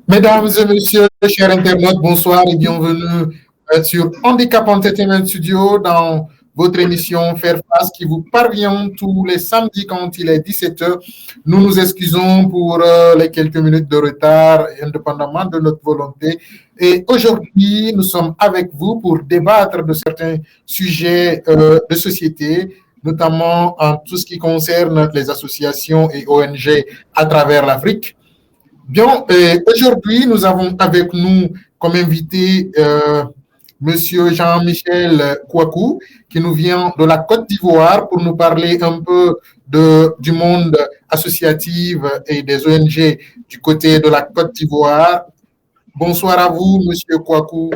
Mesdames et messieurs, chers internautes, bonsoir et bienvenue sur Handicap Entertainment Studio dans votre émission Faire Face qui vous parvient tous les samedis quand il est 17h. Nous nous excusons pour les quelques minutes de retard, indépendamment de notre volonté. Et aujourd'hui, nous sommes avec vous pour débattre de certains sujets de société, notamment en tout ce qui concerne les associations et ONG à travers l'Afrique. Bien, aujourd'hui, nous avons avec nous comme invité Monsieur Jean-Michel Kouakou, qui nous vient de la Côte d'Ivoire pour nous parler un peu du monde associatif et des ONG du côté de la Côte d'Ivoire. Bonsoir à vous, Monsieur Kouakou.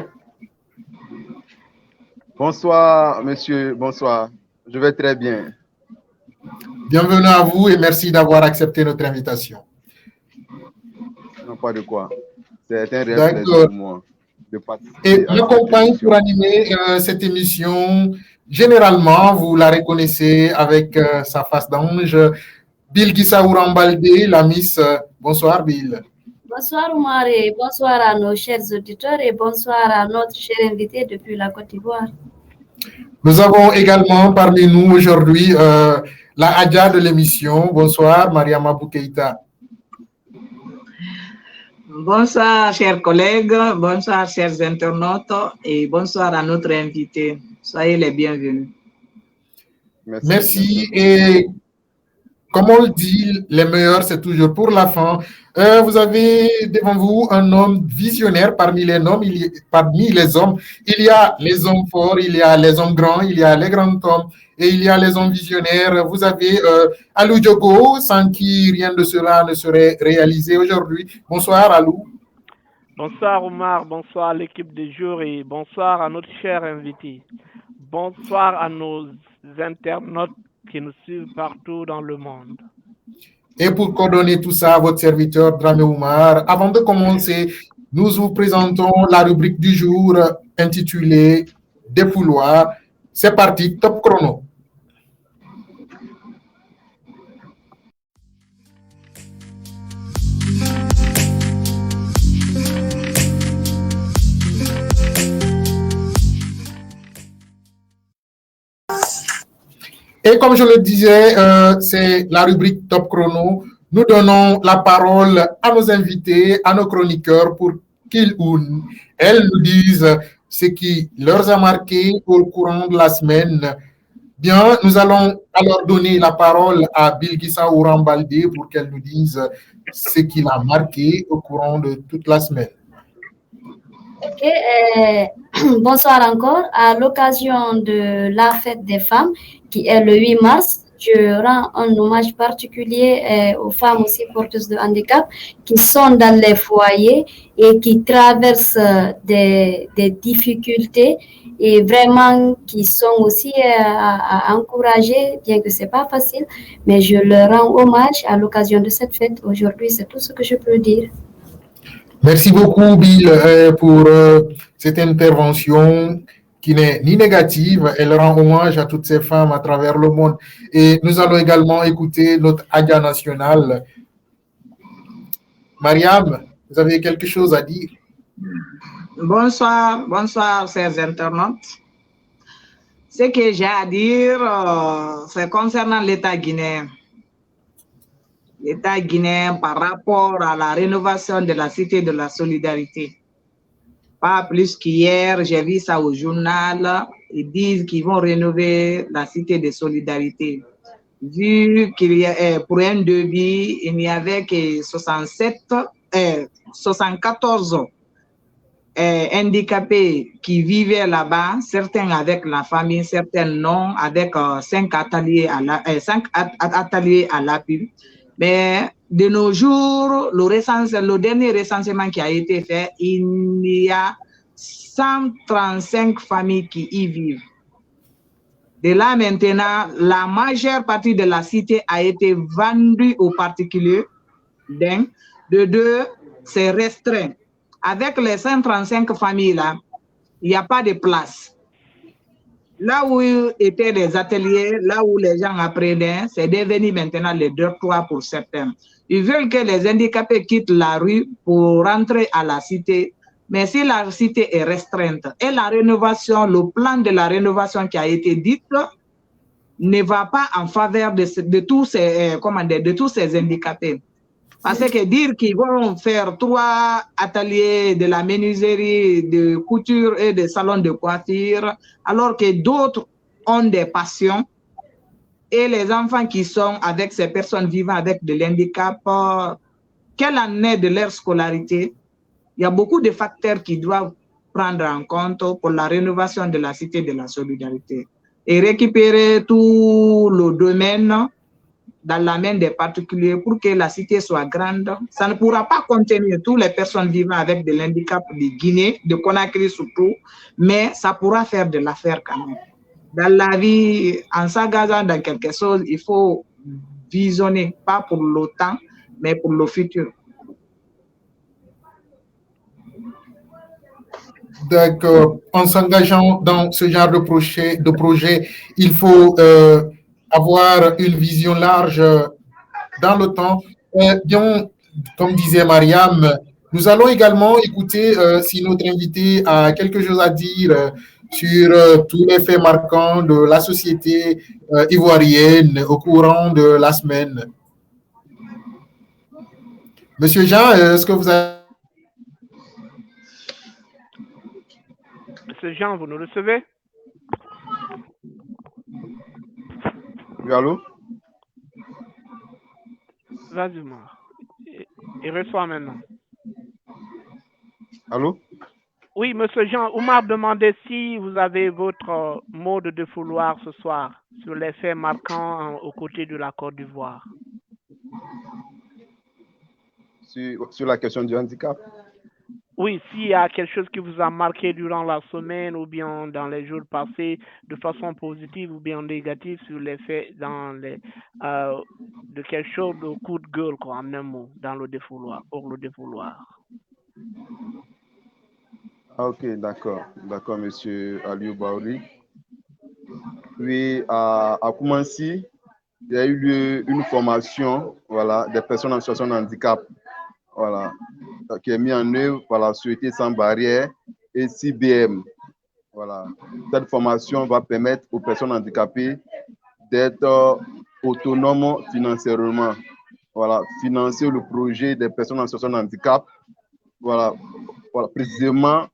Bonsoir, monsieur. Bonsoir. Je vais très bien. Bienvenue à vous et merci d'avoir accepté notre invitation. Non, pas de quoi. C'est un réel plaisir pour moi de participer. Et m'accompagne pour animer cette émission. Généralement, vous la reconnaissez avec sa face d'ange. Bill Guissaourambalde, la Miss. Bonsoir, Bill. Bonsoir, Oumar, et bonsoir à nos chers auditeurs et bonsoir à notre cher invité depuis la Côte d'Ivoire. Nous avons également parmi nous aujourd'hui la Adja de l'émission. Bonsoir, Mariama Boukeïta. Bonsoir, chers collègues, bonsoir, chers internautes, et bonsoir à notre invité. Soyez les bienvenus. Merci. Et comme on le dit, les meilleurs, c'est toujours pour la fin. Vous avez devant vous un homme visionnaire parmi les hommes. Il y a les hommes forts, il y a les hommes grands, il y a les grands hommes et il y a les hommes visionnaires. Vous avez Alou Diogo, sans qui rien de cela ne serait réalisé aujourd'hui. Bonsoir, Alou. Bonsoir, Omar. Bonsoir à l'équipe de jour et bonsoir à notre cher invité. Bonsoir à nos internautes qui nous suivent partout dans le monde. Et pour coordonner tout ça, votre serviteur Dramé Oumar. Avant de commencer, nous vous présentons la rubrique du jour intitulée Défouloir. C'est parti, top chrono. Et comme je le disais, c'est la rubrique Top Chrono. Nous donnons la parole à nos invités, à nos chroniqueurs pour qu'ils ou elles nous disent ce qui leur a marqué au courant de la semaine. Bien, nous allons alors donner la parole à Bilgissa Ourambalde pour qu'elle nous dise ce qui l'a marqué au courant de toute la semaine. Ok, bonsoir encore. À l'occasion de la fête des femmes, qui est le 8 mars, je rends un hommage particulier aux femmes aussi porteuses de handicap qui sont dans les foyers et qui traversent des difficultés et vraiment qui sont aussi à encourager, bien que ce n'est pas facile, mais je leur rends hommage à l'occasion de cette fête. Aujourd'hui, c'est tout ce que je peux dire. Merci beaucoup, Bill, pour cette intervention qui n'est ni négative. Elle rend hommage à toutes ces femmes à travers le monde. Et nous allons également écouter notre Adja nationale. Mariam, vous avez quelque chose à dire? Bonsoir, bonsoir, chers internautes. Ce que j'ai à dire, c'est concernant l'État guinéen. L'État guinéen par rapport à la rénovation de la Cité de la Solidarité. Pas plus qu'hier, j'ai vu ça au journal, ils disent qu'ils vont rénover la Cité de Solidarité. Vu qu'il y a, pour un devis, il n'y avait que 74 handicapés qui vivaient là-bas, certains avec la famille, certains non, avec 5 ateliers à l'appui. Mais de nos jours, le dernier recensement qui a été fait, il y a 135 familles qui y vivent. De là maintenant, la majeure partie de la cité a été vendue aux particuliers. De deux, c'est restreint. Avec les 135 familles là, il n'y a pas de place. Là où étaient les ateliers, là où les gens apprenaient, c'est devenu maintenant les dortoirs pour certains. Ils veulent que les handicapés quittent la rue pour rentrer à la cité. Mais si la cité est restreinte et la rénovation, le plan de la rénovation qui a été dit ne va pas en faveur de tous ces handicapés. Parce que dire qu'ils vont faire 3 ateliers de la menuiserie, de couture et de salons de coiffure, alors que d'autres ont des passions, et les enfants qui sont avec ces personnes vivant avec de l'handicap, quelle en est de leur scolarité? Il y a beaucoup de facteurs qui doivent prendre en compte pour la rénovation de la cité de la solidarité et récupérer tout le domaine dans la main des particuliers pour que la cité soit grande. Ça ne pourra pas contenir toutes les personnes vivant avec de l'handicap de Guinée, de Conakry surtout, mais ça pourra faire de l'affaire quand même. Dans la vie, en s'engageant dans quelque chose, il faut visionner, pas pour le temps, mais pour le futur. D'accord. En s'engageant dans ce genre de projet, il faut avoir une vision large dans le temps. Bien, comme disait Mariam, nous allons également écouter si notre invité a quelque chose à dire sur tous les faits marquants de la société ivoirienne au courant de la semaine. Monsieur Jean, est-ce que vous avez... Monsieur Jean, vous nous recevez? Oui, allô? Vas-y, moi. Il reçoit maintenant. Allô? Oui, monsieur Jean, on m'a demandé si vous avez votre mot de défouloir ce soir sur les faits marquants aux côtés de la Côte d'Ivoire. Sur la question du handicap? Oui, s'il y a quelque chose qui vous a marqué durant la semaine ou bien dans les jours passés de façon positive ou bien négative sur les faits de quelque chose de coup de gueule, quoi, en un mot, dans le défouloir, hors le défouloir. Ah, ok, d'accord. D'accord, monsieur Aliou Baouri. Oui, à Koumansi, il y a eu lieu une formation, voilà, des personnes en situation de handicap, voilà, qui est mise en œuvre par la Société Sans Barrières et CBM. Voilà. Cette formation va permettre aux personnes handicapées d'être autonomes financièrement. Voilà, financer le projet des personnes en situation de handicap. Voilà, précisément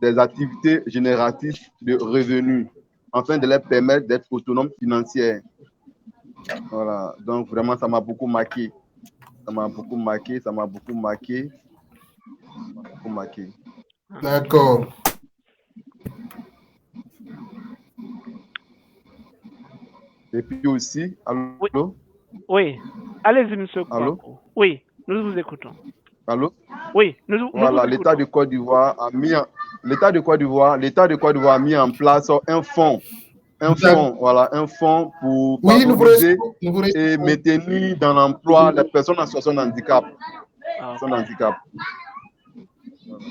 des activités génératrices de revenus, afin de leur permettre d'être autonomes financières. Voilà, donc vraiment, ça m'a beaucoup marqué. Ça m'a beaucoup marqué. D'accord. Et puis aussi, allô? Oui. Allez-y, monsieur. Allô? Oui, nous vous écoutons. Allô? Oui, nous voilà, l'État de Côte d'Ivoire a mis en place un fonds, voilà, un fonds pour favoriser et maintenir dans l'emploi les personnes en situation de handicap.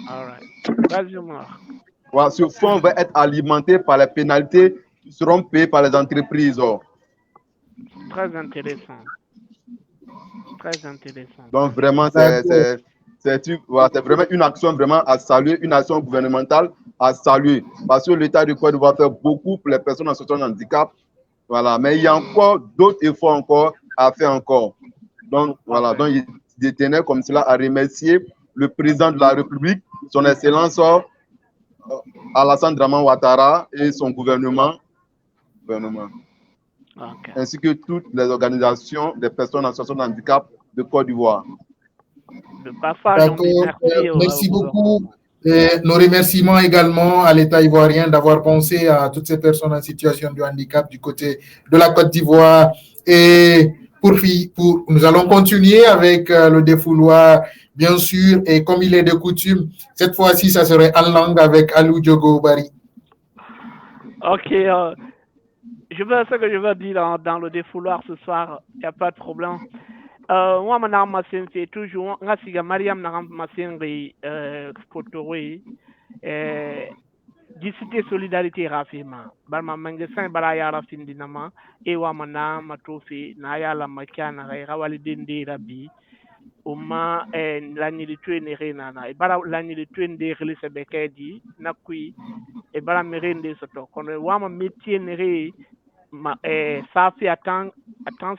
All right. Vas-y, Omar. Voilà, ce fonds va être alimenté par les pénalités qui seront payées par les entreprises. Très intéressant. Très intéressant. Donc vraiment, c'est vraiment une action vraiment à saluer, une action gouvernementale à saluer. Parce que l'État de Côte d'Ivoire fait beaucoup pour les personnes en situation de handicap. Voilà, mais il y a encore d'autres efforts encore à faire encore. Donc voilà, donc il tenait comme cela à remercier le président de la République, son Excellence Alassane Dramane Ouattara et son gouvernement. Ainsi que toutes les organisations des personnes en situation de handicap de Côte d'Ivoire. D'accord, merci beaucoup. Et nos remerciements également à l'État ivoirien d'avoir pensé à toutes ces personnes en situation de handicap du côté de la Côte d'Ivoire. Et nous allons continuer avec le défouloir, bien sûr, et comme il est de coutume, cette fois-ci, ça serait en langue avec Alou Diogo Bari. Ok, je veux ce que je veux dire dans le défouloir ce soir, il n'y a pas de problème. Moi, c'est toujours, Mariam Photooui, Cité solidarité rafima barma mangesan bara ya rafin dinama e wa mana matofi na ya la makana ga wali dindi rabbi umma la ni tuene rena na e bara la ni tuende relise bekedi nakui e bara merende soto kono wa ma métier ne ma safi atan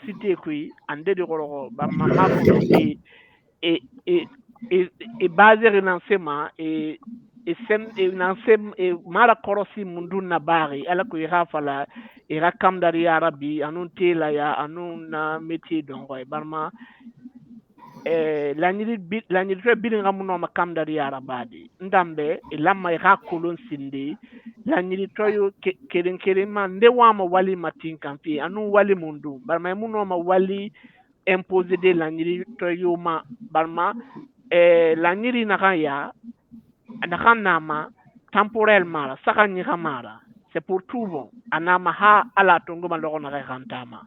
cité kui ande de roro barma ma e basé renseignement e mara korosi mundu na bari ala ko fala ira kam dari arabi anun tela ya anun na métier dongo e barma la ni tre bilin ramuno ma kam dari arabadi ndambe lamma ira kolon sinde la ni toyo keren ma nde wama wali matin kan fi anun wali mundu barma muno ma wali imposer de la ni toyo ma barma la ni na ya nama temporellement saka nyikamara c'est pour tout bon anama ha ala tongo maloko na kantama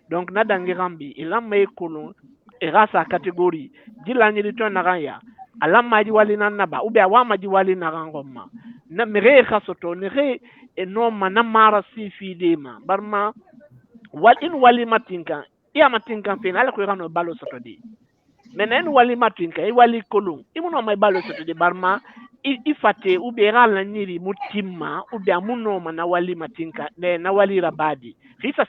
donc na dangi rambi ilama ekolo erasa catégorie dila nyiri to na ya alama ji wali na naba ube awama ji wali na ngoma na mere khasoto ne re no manamara si fidema barma wal in wali matinka ya matinka fin ala ko rano balo soto di menen wali matinka e wali kolon imuno mai balo soto di barma ifate ubera la nyiri mutima ube amuno na wali matinka na wali rabadi risa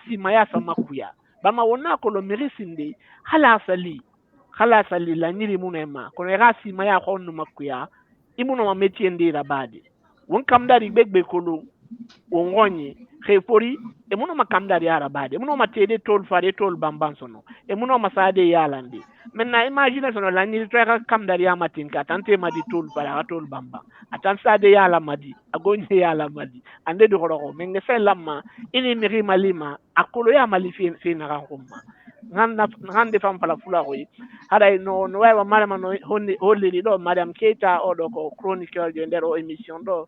si mayasa makuya bama wona ko lo merisinde hala sali la nyiri munema ko rasi maya ko no makuya imuno ma métier ndi rabadi won kam dari begbe ko lo wongonyi khefori e muno ma kam dari rabadi muno ma tede tol fare tol bamban sono e muno ma sade yalandi maintenant imagine sono la nyiri to kam dari amatinka tante madi tol fare tol bamba atan sade yala madi agonye yala madi ande do roko menge fe lamma ini miri malima akolo ya mali fi na rakuma ngande fam pala fula ko hada no wa malama no holli do madame Keita o do ko chroniqueur de ndero émission do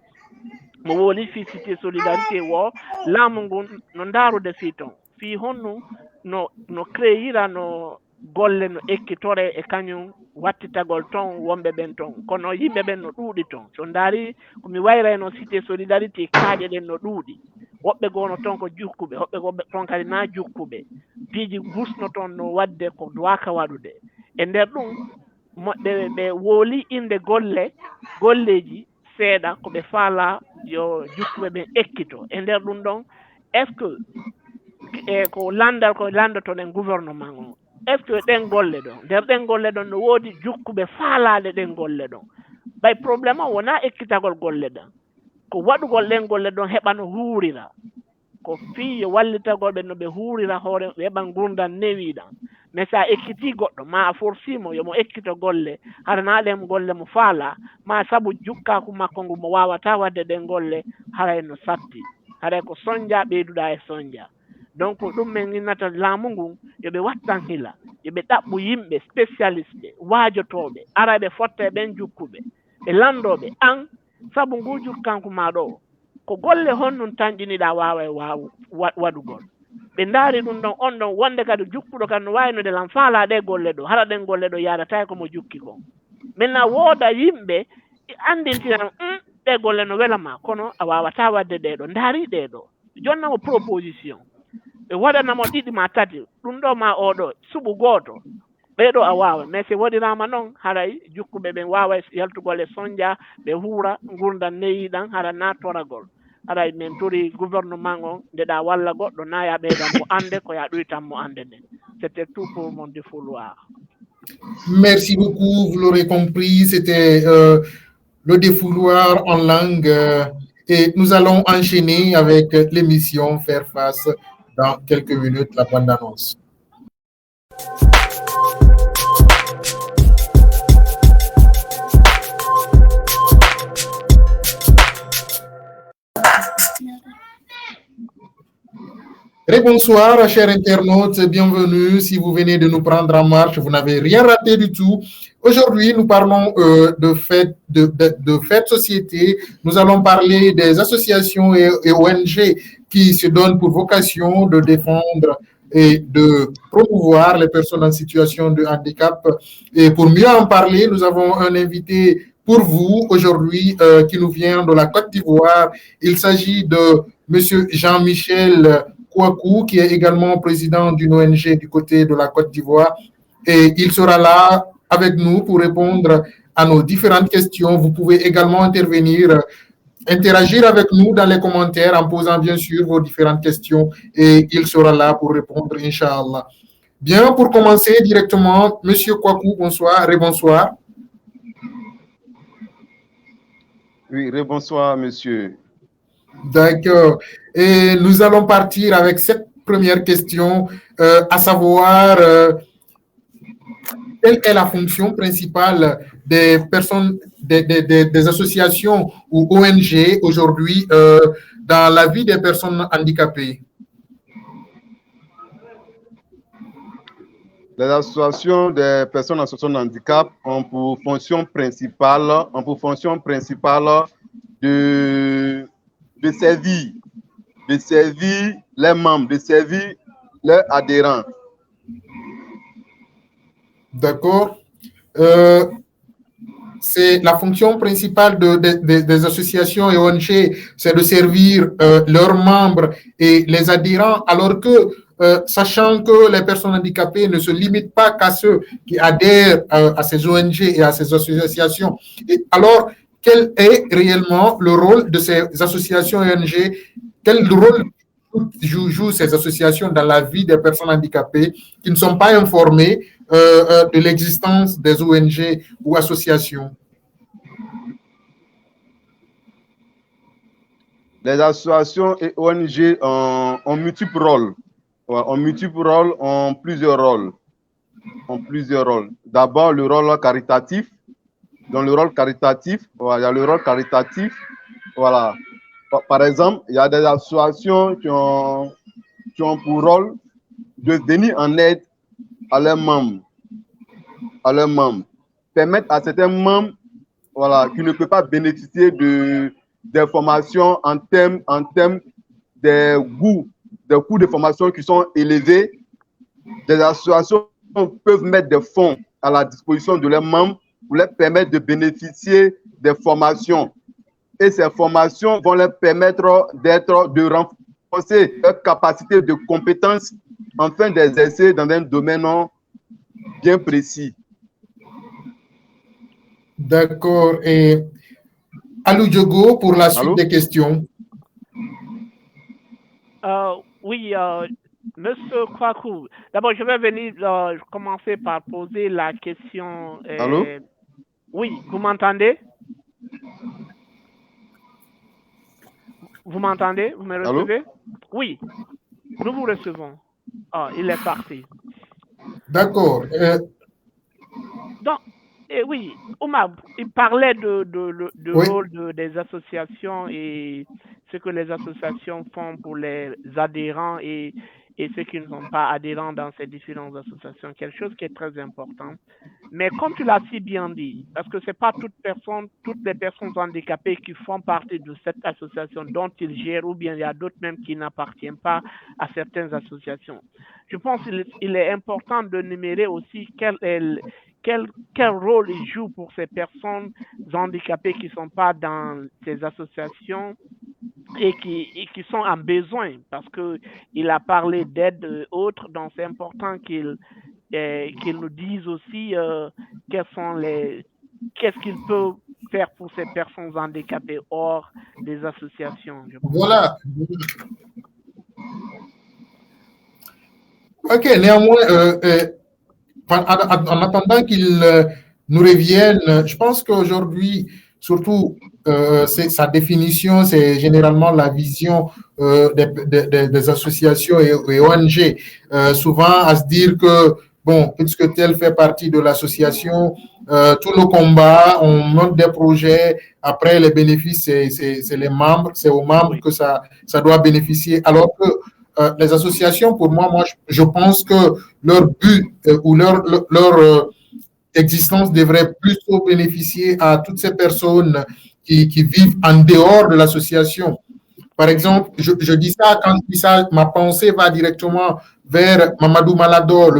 mo woli fi cité solidarité wo lamungu no ndaru de fiton fi honno no créira no golle no ekkitore e kañum wattitagol ton wombe ben ton kono yimbe ben no duudi ton so ndari ko mi wayra no cité solidarité kaaje den no duudi wobbe gono ton ko jukkube wobbe ton kadi na jukkube piiji gusno ton no wadde ko duwaka wadude e nder dum modde be woli inde golleji seeda ko be faala yo jukkube ben ekkito e nder dum don est ce que ko landato den gouvernement on est ce que den golle don der den golle don no wodi jukkube faalaade den golle don bay problème wona ekkitagol golle dan ko wadugol den golle don hebano huurira ko fiye wallitagol be no be huurira hoore heban gurdan newidan mais sa ekkiti goddo ma forsimo yo mo ekkito golle harna dem golle mo faala ma sabu jukka ko makko ngu mo wawata wadde den golle haray no satti haray ko sonja beyduda e sonja donc dum men ninata laamu ngu yo be wattan hila yo be dabbu yimbe spécialiste waajotobe arabe fotte ben jukkube be landobe an sabu ngu jukkanko ma do ko golle honnun tanjinida wadugol be ndaari dum don on don wonde kadi jukkudo kan no wayno de lan faala de golle do hara den golle do yarata ko mo jukki ko menna woda yimbe andintiran de golle no welama kono a wawata wadde de do ndaari de do jonna mo proposition e wadana mo didi ma tati dum do ma odo subu goto be do a wawa mais se wadirama non haray jukkube ben wawa yaltugol e sonja be huura gurdan neyidan hara na toragol haray men tori gouvernement on deda walla goddo na ya beydam mo ande ko ya duitam mo ande den c'était tout pour mon défouloir. Merci beaucoup, vous l'aurez compris, c'était le défouloir en langue et nous allons enchaîner avec l'émission Faire face dans quelques minutes, la bande annonce. Très bonsoir, chers internautes, bienvenue. Si vous venez de nous prendre en marche, vous n'avez rien raté du tout. Aujourd'hui, nous parlons de fêtes société. Nous allons parler des associations et ONG qui se donnent pour vocation de défendre et de promouvoir les personnes en situation de handicap. Et pour mieux en parler, nous avons un invité pour vous aujourd'hui qui nous vient de la Côte d'Ivoire. Il s'agit de M. Jean-Michel Kouakou, qui est également président d'une ONG du côté de la Côte d'Ivoire. Et il sera là avec nous pour répondre à nos différentes questions. Vous pouvez également interagir avec nous dans les commentaires en posant bien sûr vos différentes questions et il sera là pour répondre, Inch'Allah. Bien, pour commencer directement, Monsieur Kouakou, bonsoir, rebonsoir. Oui, rebonsoir, monsieur. D'accord. Et nous allons partir avec cette première question, à savoir, quelle est la fonction principale des personnes, des associations ou ONG aujourd'hui dans la vie des personnes handicapées? Les associations des personnes en situation de handicap ont pour fonction principale de servir les membres, de servir leurs adhérents. D'accord. C'est la fonction principale des associations et ONG, c'est de servir leurs membres et les adhérents, alors que, sachant que les personnes handicapées ne se limitent pas qu'à ceux qui adhèrent à ces ONG et à ces associations. Et alors, quel est réellement le rôle de ces associations et ONG? Quel rôle jouent ces associations dans la vie des personnes handicapées qui ne sont pas informées de l'existence des ONG ou associations? Les associations et ONG ont multiples rôles. Ont plusieurs rôles. D'abord, le rôle caritatif. Dans le rôle caritatif, il y a le rôle caritatif. Voilà. Par exemple, il y a des associations qui ont pour rôle de venir en aide à leurs membres. Permettre à certains membres, voilà, qui ne peuvent pas bénéficier d'informations en termes des coûts de formation qui sont élevés. Des associations peuvent mettre des fonds à la disposition de leurs membres pour leur permettre de bénéficier des formations. Et ces formations vont leur permettre de renforcer leur capacité de compétences afin d'exercer dans un domaine bien précis. D'accord. Et Alou Diogo pour la suite des questions. Oui, Monsieur Kouakou. D'abord, je vais venir commencer par poser la question. Allô? Oui, vous m'entendez? Vous m'entendez? Vous me recevez? Allô? Oui, nous vous recevons. Ah, il est parti. D'accord. Donc, oui, Oumar, il parlait de Oui. rôle des associations et ce que les associations font pour les adhérents et ceux qui ne sont pas adhérents dans ces différentes associations, quelque chose qui est très important. Mais comme tu l'as si bien dit, parce que ce n'est pas toutes les personnes handicapées qui font partie de cette association dont ils gèrent, ou bien il y a d'autres même qui n'appartiennent pas à certaines associations. Je pense qu'il est important de numérer aussi quel rôle ils jouent pour ces personnes handicapées qui ne sont pas dans ces associations et qui sont en besoin, parce qu'il a parlé d'aide autres, donc c'est important qu'il nous dise aussi qu'est-ce qu'il peut faire pour ces personnes handicapées hors des associations. Voilà. Ok, néanmoins, en attendant qu'il nous revienne, je pense qu'aujourd'hui, surtout, sa définition, c'est généralement la vision des associations et ONG. Souvent, à se dire que, bon, puisque tel fait partie de l'association, tous nos combats, on monte des projets, après les bénéfices, c'est les membres, c'est aux membres que ça doit bénéficier. Alors que les associations, pour moi, je pense que leur but ou leur existence devrait plutôt bénéficier à toutes ces personnes qui vivent en dehors de l'association. Par exemple, je dis ça quand je dis ça, ma pensée va directement vers Mamadou Malado,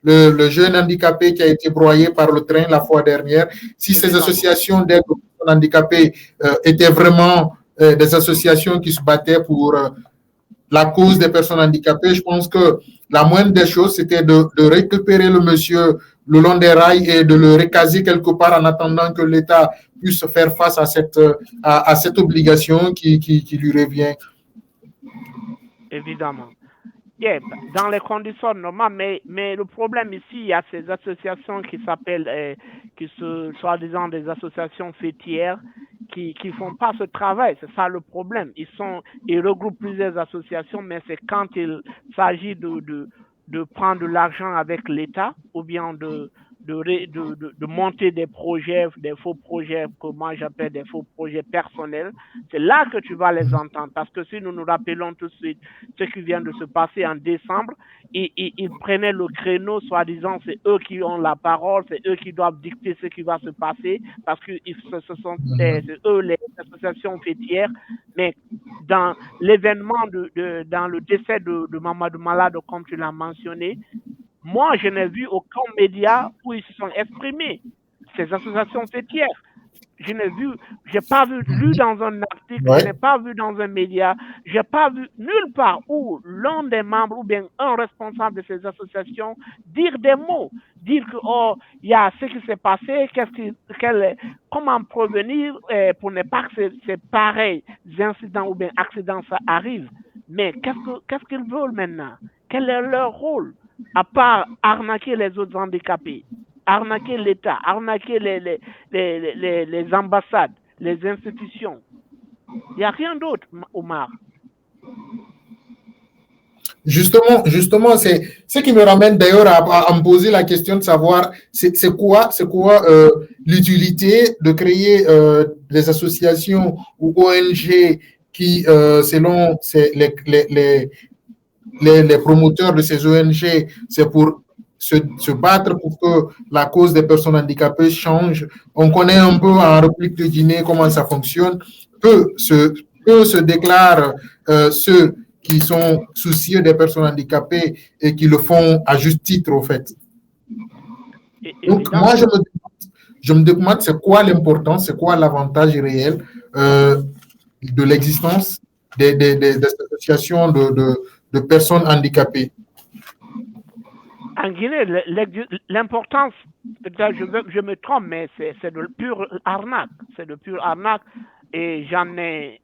le jeune handicapé qui a été broyé par le train la fois dernière, si ces associations d'aide aux personnes handicapées étaient vraiment des associations qui se battaient pour la cause des personnes handicapées, je pense que la moindre des choses, c'était de récupérer le monsieur le long des rails et de le recaser quelque part en attendant que l'État puisse faire face à cette obligation qui lui revient. Évidemment. Yeah, dans les conditions normales, mais le problème ici, il y a ces associations qui s'appellent, soi-disant des associations fêtières, qui font pas ce travail. C'est ça le problème. Ils regroupent plusieurs associations, mais c'est quand il s'agit de prendre de l'argent avec l'État ou bien de monter des projets, des faux projets que moi j'appelle des faux projets personnels, c'est là que tu vas les entendre. Parce que si nous nous rappelons tout de suite ce qui vient de se passer en décembre, ils prenaient le créneau, soi-disant, c'est eux qui ont la parole, c'est eux qui doivent dicter ce qui va se passer, parce que c'est eux les associations fêtières. Mais dans l'événement, dans le décès de Mamadou Malade, comme tu l'as mentionné, moi, je n'ai vu aucun média où ils se sont exprimés, ces associations fêtières. Je n'ai pas lu dans un article, je n'ai pas vu dans un média, je n'ai pas vu nulle part où l'un des membres ou bien un responsable de ces associations dire des mots, dire que il y a ce qui s'est passé, comment prévenir pour ne pas que ces pareils incidents ou bien accidents ça arrive. Mais qu'est-ce qu'ils veulent maintenant? Quel est leur rôle? À part arnaquer les autres handicapés, arnaquer l'État, arnaquer les ambassades, les institutions. Il n'y a rien d'autre, Omar. Justement, c'est ce qui me ramène d'ailleurs à me poser la question de savoir c'est quoi l'utilité de créer des associations ou ONG qui, selon les promoteurs de ces ONG, c'est pour se battre pour que la cause des personnes handicapées change. On connaît un peu en République de Guinée comment ça fonctionne. Peu se déclarent ceux qui sont soucieux des personnes handicapées et qui le font à juste titre, au fait. Donc, moi, je me demande c'est quoi l'importance, c'est quoi l'avantage réel de l'existence des associations de personnes handicapées. En Guinée, l'importance, peut-être je me trompe, mais c'est de pure arnaque. C'est de pure arnaque. Et j'en ai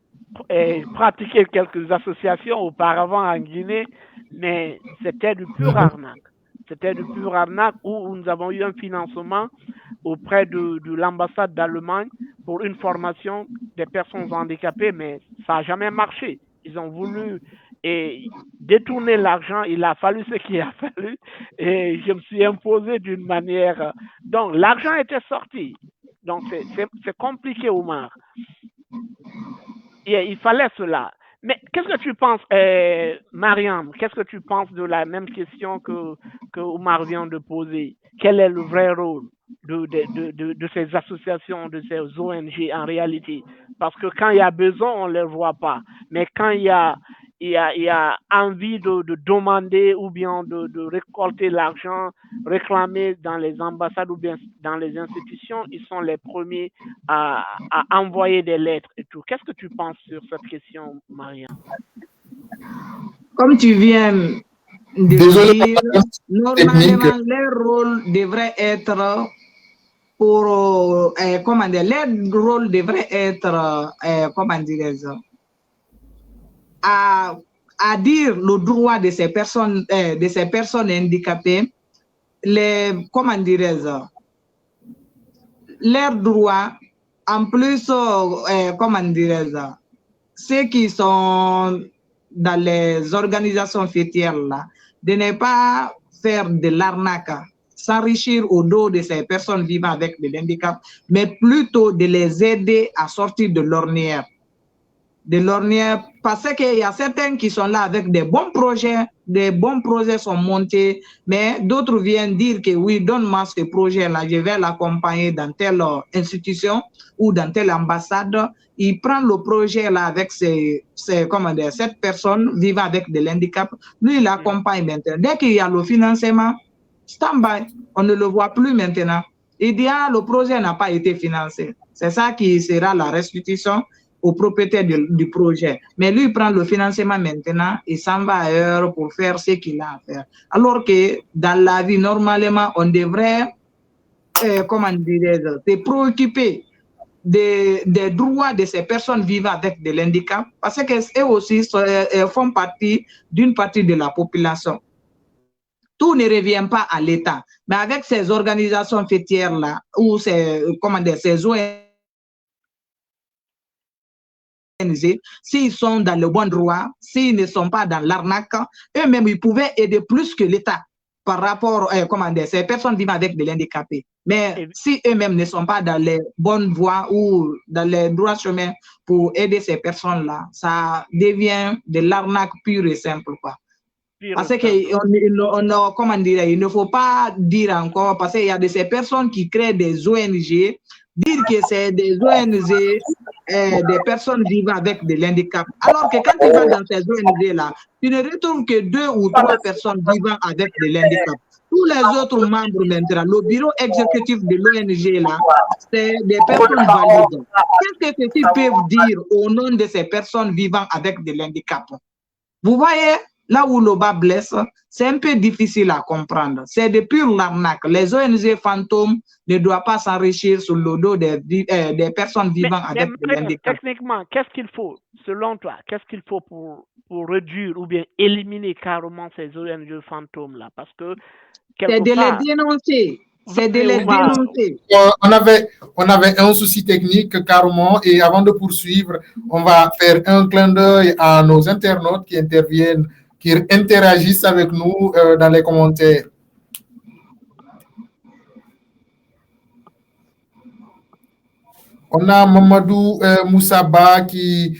pratiqué quelques associations auparavant en Guinée, mais c'était du pur arnaque. C'était du pur arnaque où nous avons eu un financement auprès de l'ambassade d'Allemagne pour une formation des personnes handicapées, mais ça n'a jamais marché. Ils ont voulu détourner l'argent, il a fallu ce qu'il a fallu, et je me suis imposé d'une manière. Donc, l'argent était sorti. Donc, c'est compliqué, Omar. Et il fallait cela. Mais qu'est-ce que tu penses, Mariam, qu'est-ce que tu penses de la même question que Omar vient de poser? Quel est le vrai rôle de ces associations, de ces ONG en réalité? Parce que quand il y a besoin, on ne les voit pas. Mais quand il y a envie de demander ou bien de récolter l'argent, réclamer dans les ambassades ou bien dans les institutions, ils sont les premiers à envoyer des lettres et tout. Qu'est-ce que tu penses sur cette question, Mariam? Comme tu viens de dire, normalement, leur rôle devrait être pour, comment dire, leur rôle devrait être, comment dirais-je, à dire le droit de ces personnes handicapées, comment dirais-je, leurs droits, en plus, comment dirais-je, ceux qui sont dans les organisations fêtières là, de ne pas faire de l'arnaque, s'enrichir au dos de ces personnes vivant avec des handicaps, mais plutôt de les aider à sortir de l'ornière. Parce qu'il y a certains qui sont là avec des bons projets sont montés, mais d'autres viennent dire que oui, donne-moi ce projet-là, je vais l'accompagner dans telle institution ou dans telle ambassade. Il prend le projet-là avec cette personne vivant avec des handicaps, lui il l'accompagne maintenant. Dès qu'il y a le financement, stand-by. On ne le voit plus maintenant. Il dit, ah, le projet n'a pas été financé. C'est ça qui sera la restitution au propriétaire du projet. Mais lui, il prend le financement maintenant et s'en va ailleurs pour faire ce qu'il a à faire. Alors que dans la vie, normalement, on devrait, comment dirais-je, se préoccuper des droits de ces personnes vivant avec de l'handicap, parce qu'eux aussi font partie d'une partie de la population. Tout ne revient pas à l'État. Mais avec ces organisations fêtières-là, ou ces ONG, s'ils sont dans le bon droit, s'ils ne sont pas dans l'arnaque, eux-mêmes, ils pouvaient aider plus que l'État par rapport à ces personnes vivant avec de l'handicapé. Mais si eux-mêmes ne sont pas dans les bonnes voies ou dans les droits chemins pour aider ces personnes-là, ça devient de l'arnaque pure et simple, quoi. Parce que comment dire, il ne faut pas dire encore, parce qu'il y a de ces personnes qui créent des ONG, dire que c'est des ONG des personnes vivant avec de l'handicap. Alors que quand tu vas dans ces ONG-là, tu ne retrouves que 2 ou 3 personnes vivant avec de l'handicap. Tous les autres membres maintenant, le bureau exécutif de l'ONG-là, c'est des personnes valides. Qu'est-ce que ceux-ci peuvent dire au nom de ces personnes vivant avec de l'handicap? Vous voyez, là où le bas blesse, c'est un peu difficile à comprendre. C'est de pure l'arnaque. Les ONG fantômes ne doivent pas s'enrichir sur le dos des personnes vivant avec de l'handicap. Techniquement, qu'est-ce qu'il faut, selon toi, qu'est-ce qu'il faut pour réduire ou bien éliminer carrément ces ONG fantômes-là? Parce que c'est de les dénoncer. C'est de les dénoncer. On avait un souci technique carrément, et avant de poursuivre, on va faire un clin d'œil à nos internautes qui interviennent, qui interagissent avec nous dans les commentaires. On a Mamadou Moussaba qui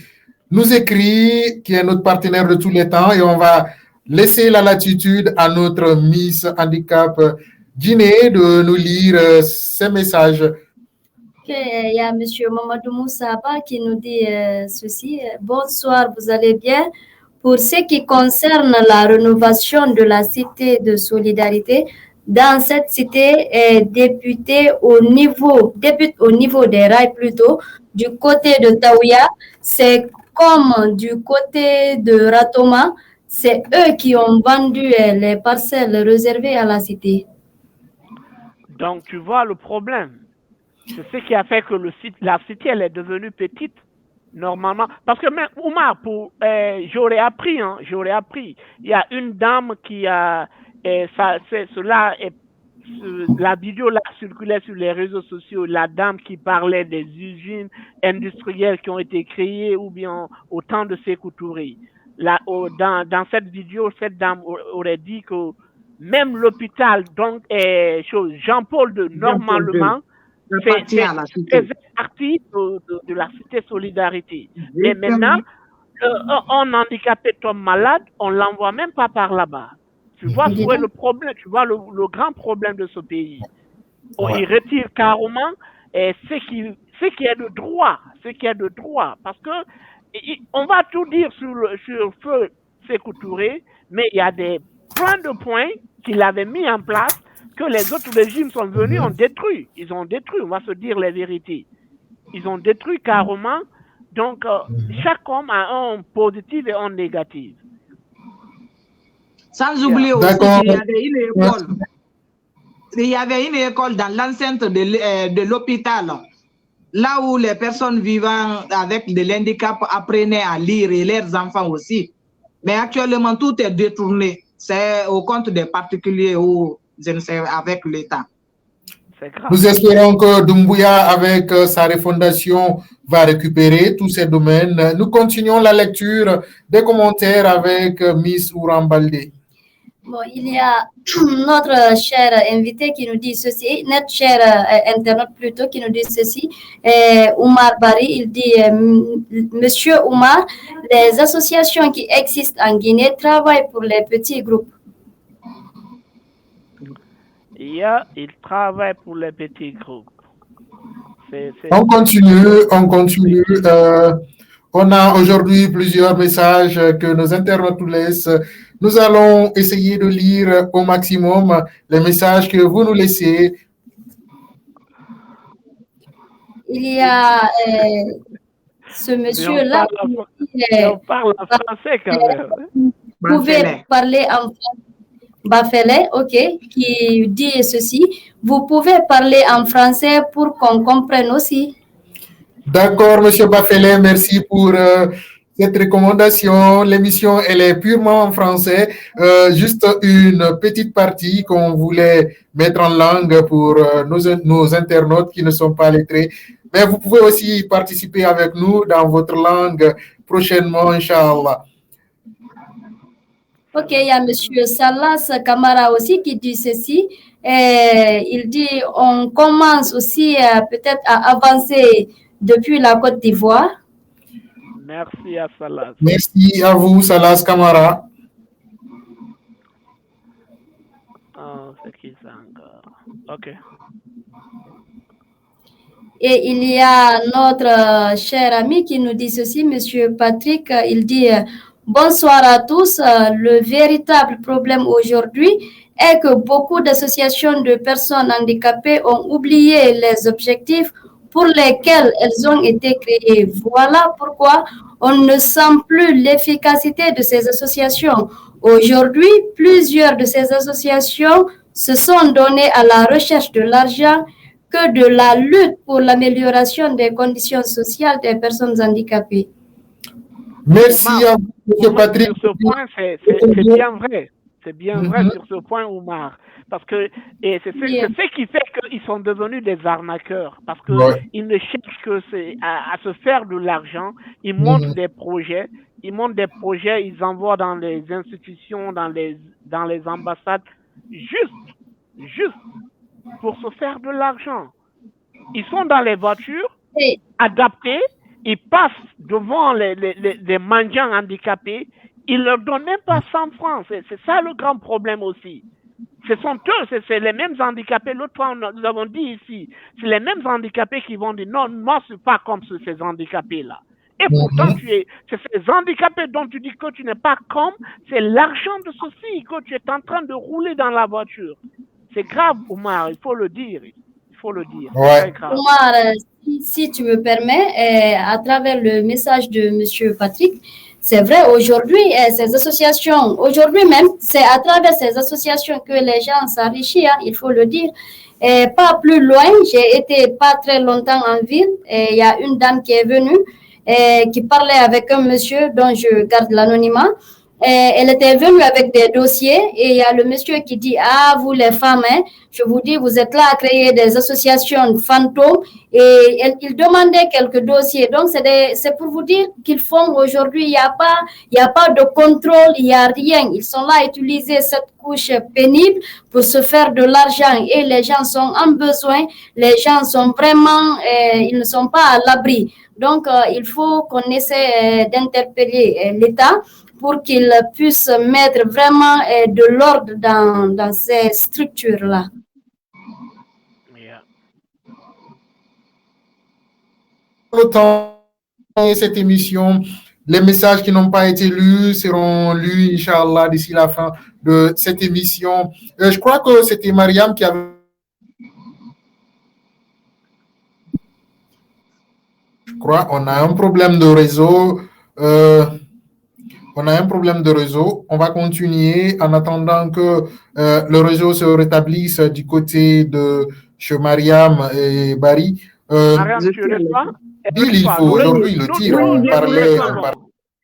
nous écrit, qui est notre partenaire de tous les temps, et on va laisser la latitude à notre Miss Handicap Guinée de nous lire ces messages. Il y a M. Mamadou Moussaba qui nous dit ceci. Bonsoir, vous allez bien? Pour ce qui concerne la rénovation de la cité de solidarité, dans cette cité débute au niveau des rails plutôt, du côté de Taouya, c'est comme du côté de Ratoma, c'est eux qui ont vendu les parcelles réservées à la cité. Donc, tu vois le problème. C'est ce qui a fait que la cité, elle est devenue petite, normalement. Parce que même, Oumar, j'aurais appris. Il y a une dame qui a... la vidéo là circulait sur les réseaux sociaux, la dame qui parlait des usines industrielles qui ont été créées ou bien au temps de Sékou Touré. Dans cette vidéo, cette dame aurait dit que même l'hôpital, donc Jean-Paul II, normalement, faisait partie de la cité Solidarité. Mais maintenant, un handicapé tombe malade, on ne l'envoie même pas par là-bas. Tu vois où est le problème, tu vois le grand problème de ce pays. Il retire carrément ce qui est de droit, parce que on va tout dire sur feu Sékou Touré, mais il y a plein de points qu'il avait mis en place que les autres régimes sont venus, ont détruit. Ils ont détruit, on va se dire les vérités. Ils ont détruit carrément. Donc, chaque homme a un positif et un négatif. Sans oublier aussi qu'il y avait une école. Il y avait une école dans l'enceinte de l'hôpital, là où les personnes vivant avec de l'handicap apprenaient à lire, et leurs enfants aussi. Mais actuellement, tout est détourné. C'est au compte des particuliers ou, je ne sais, avec l'État. Nous espérons que Doumbouya, avec sa refondation, va récupérer tous ces domaines. Nous continuons la lecture des commentaires avec Miss Ourambalde. Bon, il y a notre cher invité qui nous dit ceci, notre cher internaute plutôt, qui nous dit ceci. Oumar Bari, il dit, Monsieur Oumar, les associations qui existent en Guinée travaillent pour les petits groupes. Il travaille pour les petits groupes. On continue. On a aujourd'hui plusieurs messages que nos internautes nous laissent Nous allons essayer de lire au maximum les messages que vous nous laissez. Il y a ce monsieur-là on parle en français quand même. Vous pouvez parler en français. Bafele, ok, qui dit ceci. Vous pouvez parler en français pour qu'on comprenne aussi. D'accord, monsieur Bafele, merci pour cette recommandation. L'émission, elle est purement en français. Juste une petite partie qu'on voulait mettre en langue pour nos internautes qui ne sont pas lettrés. Mais vous pouvez aussi participer avec nous dans votre langue prochainement, Inch'Allah. Ok, il y a M. Salas Kamara aussi qui dit ceci. Il dit on commence aussi peut-être à avancer depuis la Côte d'Ivoire. Merci à Salas. Merci à vous, Salas Kamara. C'est qui ça encore? Ok. Et il y a notre cher ami qui nous dit ceci, M. Patrick, il dit bonsoir à tous. Le véritable problème aujourd'hui est que beaucoup d'associations de personnes handicapées ont oublié les objectifs pour lesquels elles ont été créées. Voilà pourquoi on ne sent plus l'efficacité de ces associations. Aujourd'hui, plusieurs de ces associations se sont données à la recherche de l'argent que de la lutte pour l'amélioration des conditions sociales des personnes handicapées. Merci à vous, M. Patrick. Sur ce point, c'est bien vrai. C'est bien vrai sur ce point, Oumar. Parce que c'est ce qui fait qu'ils sont devenus des arnaqueurs. Parce qu'ils ne cherchent que à se faire de l'argent. Ils montent des projets. Ils envoient dans les institutions, dans les ambassades, juste pour se faire de l'argent. Ils sont dans les voitures adaptées. Ils passent devant les mendiants handicapés. Ils ne leur donnent même pas 100 francs. C'est ça le grand problème aussi. Ce sont eux, c'est les mêmes handicapés. L'autre fois, nous avons dit ici, c'est les mêmes handicapés qui vont dire non, moi, je ne suis pas comme ces handicapés-là. Et pourtant, c'est ces handicapés dont tu dis que tu n'es pas comme, c'est l'argent de ceci que tu es en train de rouler dans la voiture. C'est grave, Oumar, il faut le dire. Ouais. Oumar, si tu me permets, à travers le message de M. Patrick, c'est vrai, aujourd'hui, ces associations, aujourd'hui même, c'est à travers ces associations que les gens s'enrichissent, il faut le dire. Et pas plus loin, j'ai été pas très longtemps en ville, et il y a une dame qui est venue, qui parlait avec un monsieur dont je garde l'anonymat. Elle était venue avec des dossiers et il y a le monsieur qui dit vous les femmes, je vous dis, vous êtes là à créer des associations fantômes et il demandait quelques dossiers. Donc c'est pour vous dire qu'ils font aujourd'hui, il y a pas de contrôle, il y a rien. Ils sont là à utiliser cette couche pénible pour se faire de l'argent et les gens sont en besoin. Les gens sont vraiment, ils ne sont pas à l'abri. Donc il faut qu'on essaie d'interpeller l'État pour qu'il puisse mettre vraiment de l'ordre dans ces structures-là. Le temps de cette émission, les messages qui n'ont pas été lus seront lus, Inch'Allah, d'ici la fin de cette émission. Je crois que c'était Mariam qui avait... Je crois qu'on a un problème de réseau. On va continuer en attendant que le réseau se rétablisse du côté de chez Mariam et Barry. Mariam, tu reçois? Il faut aujourd'hui le dire.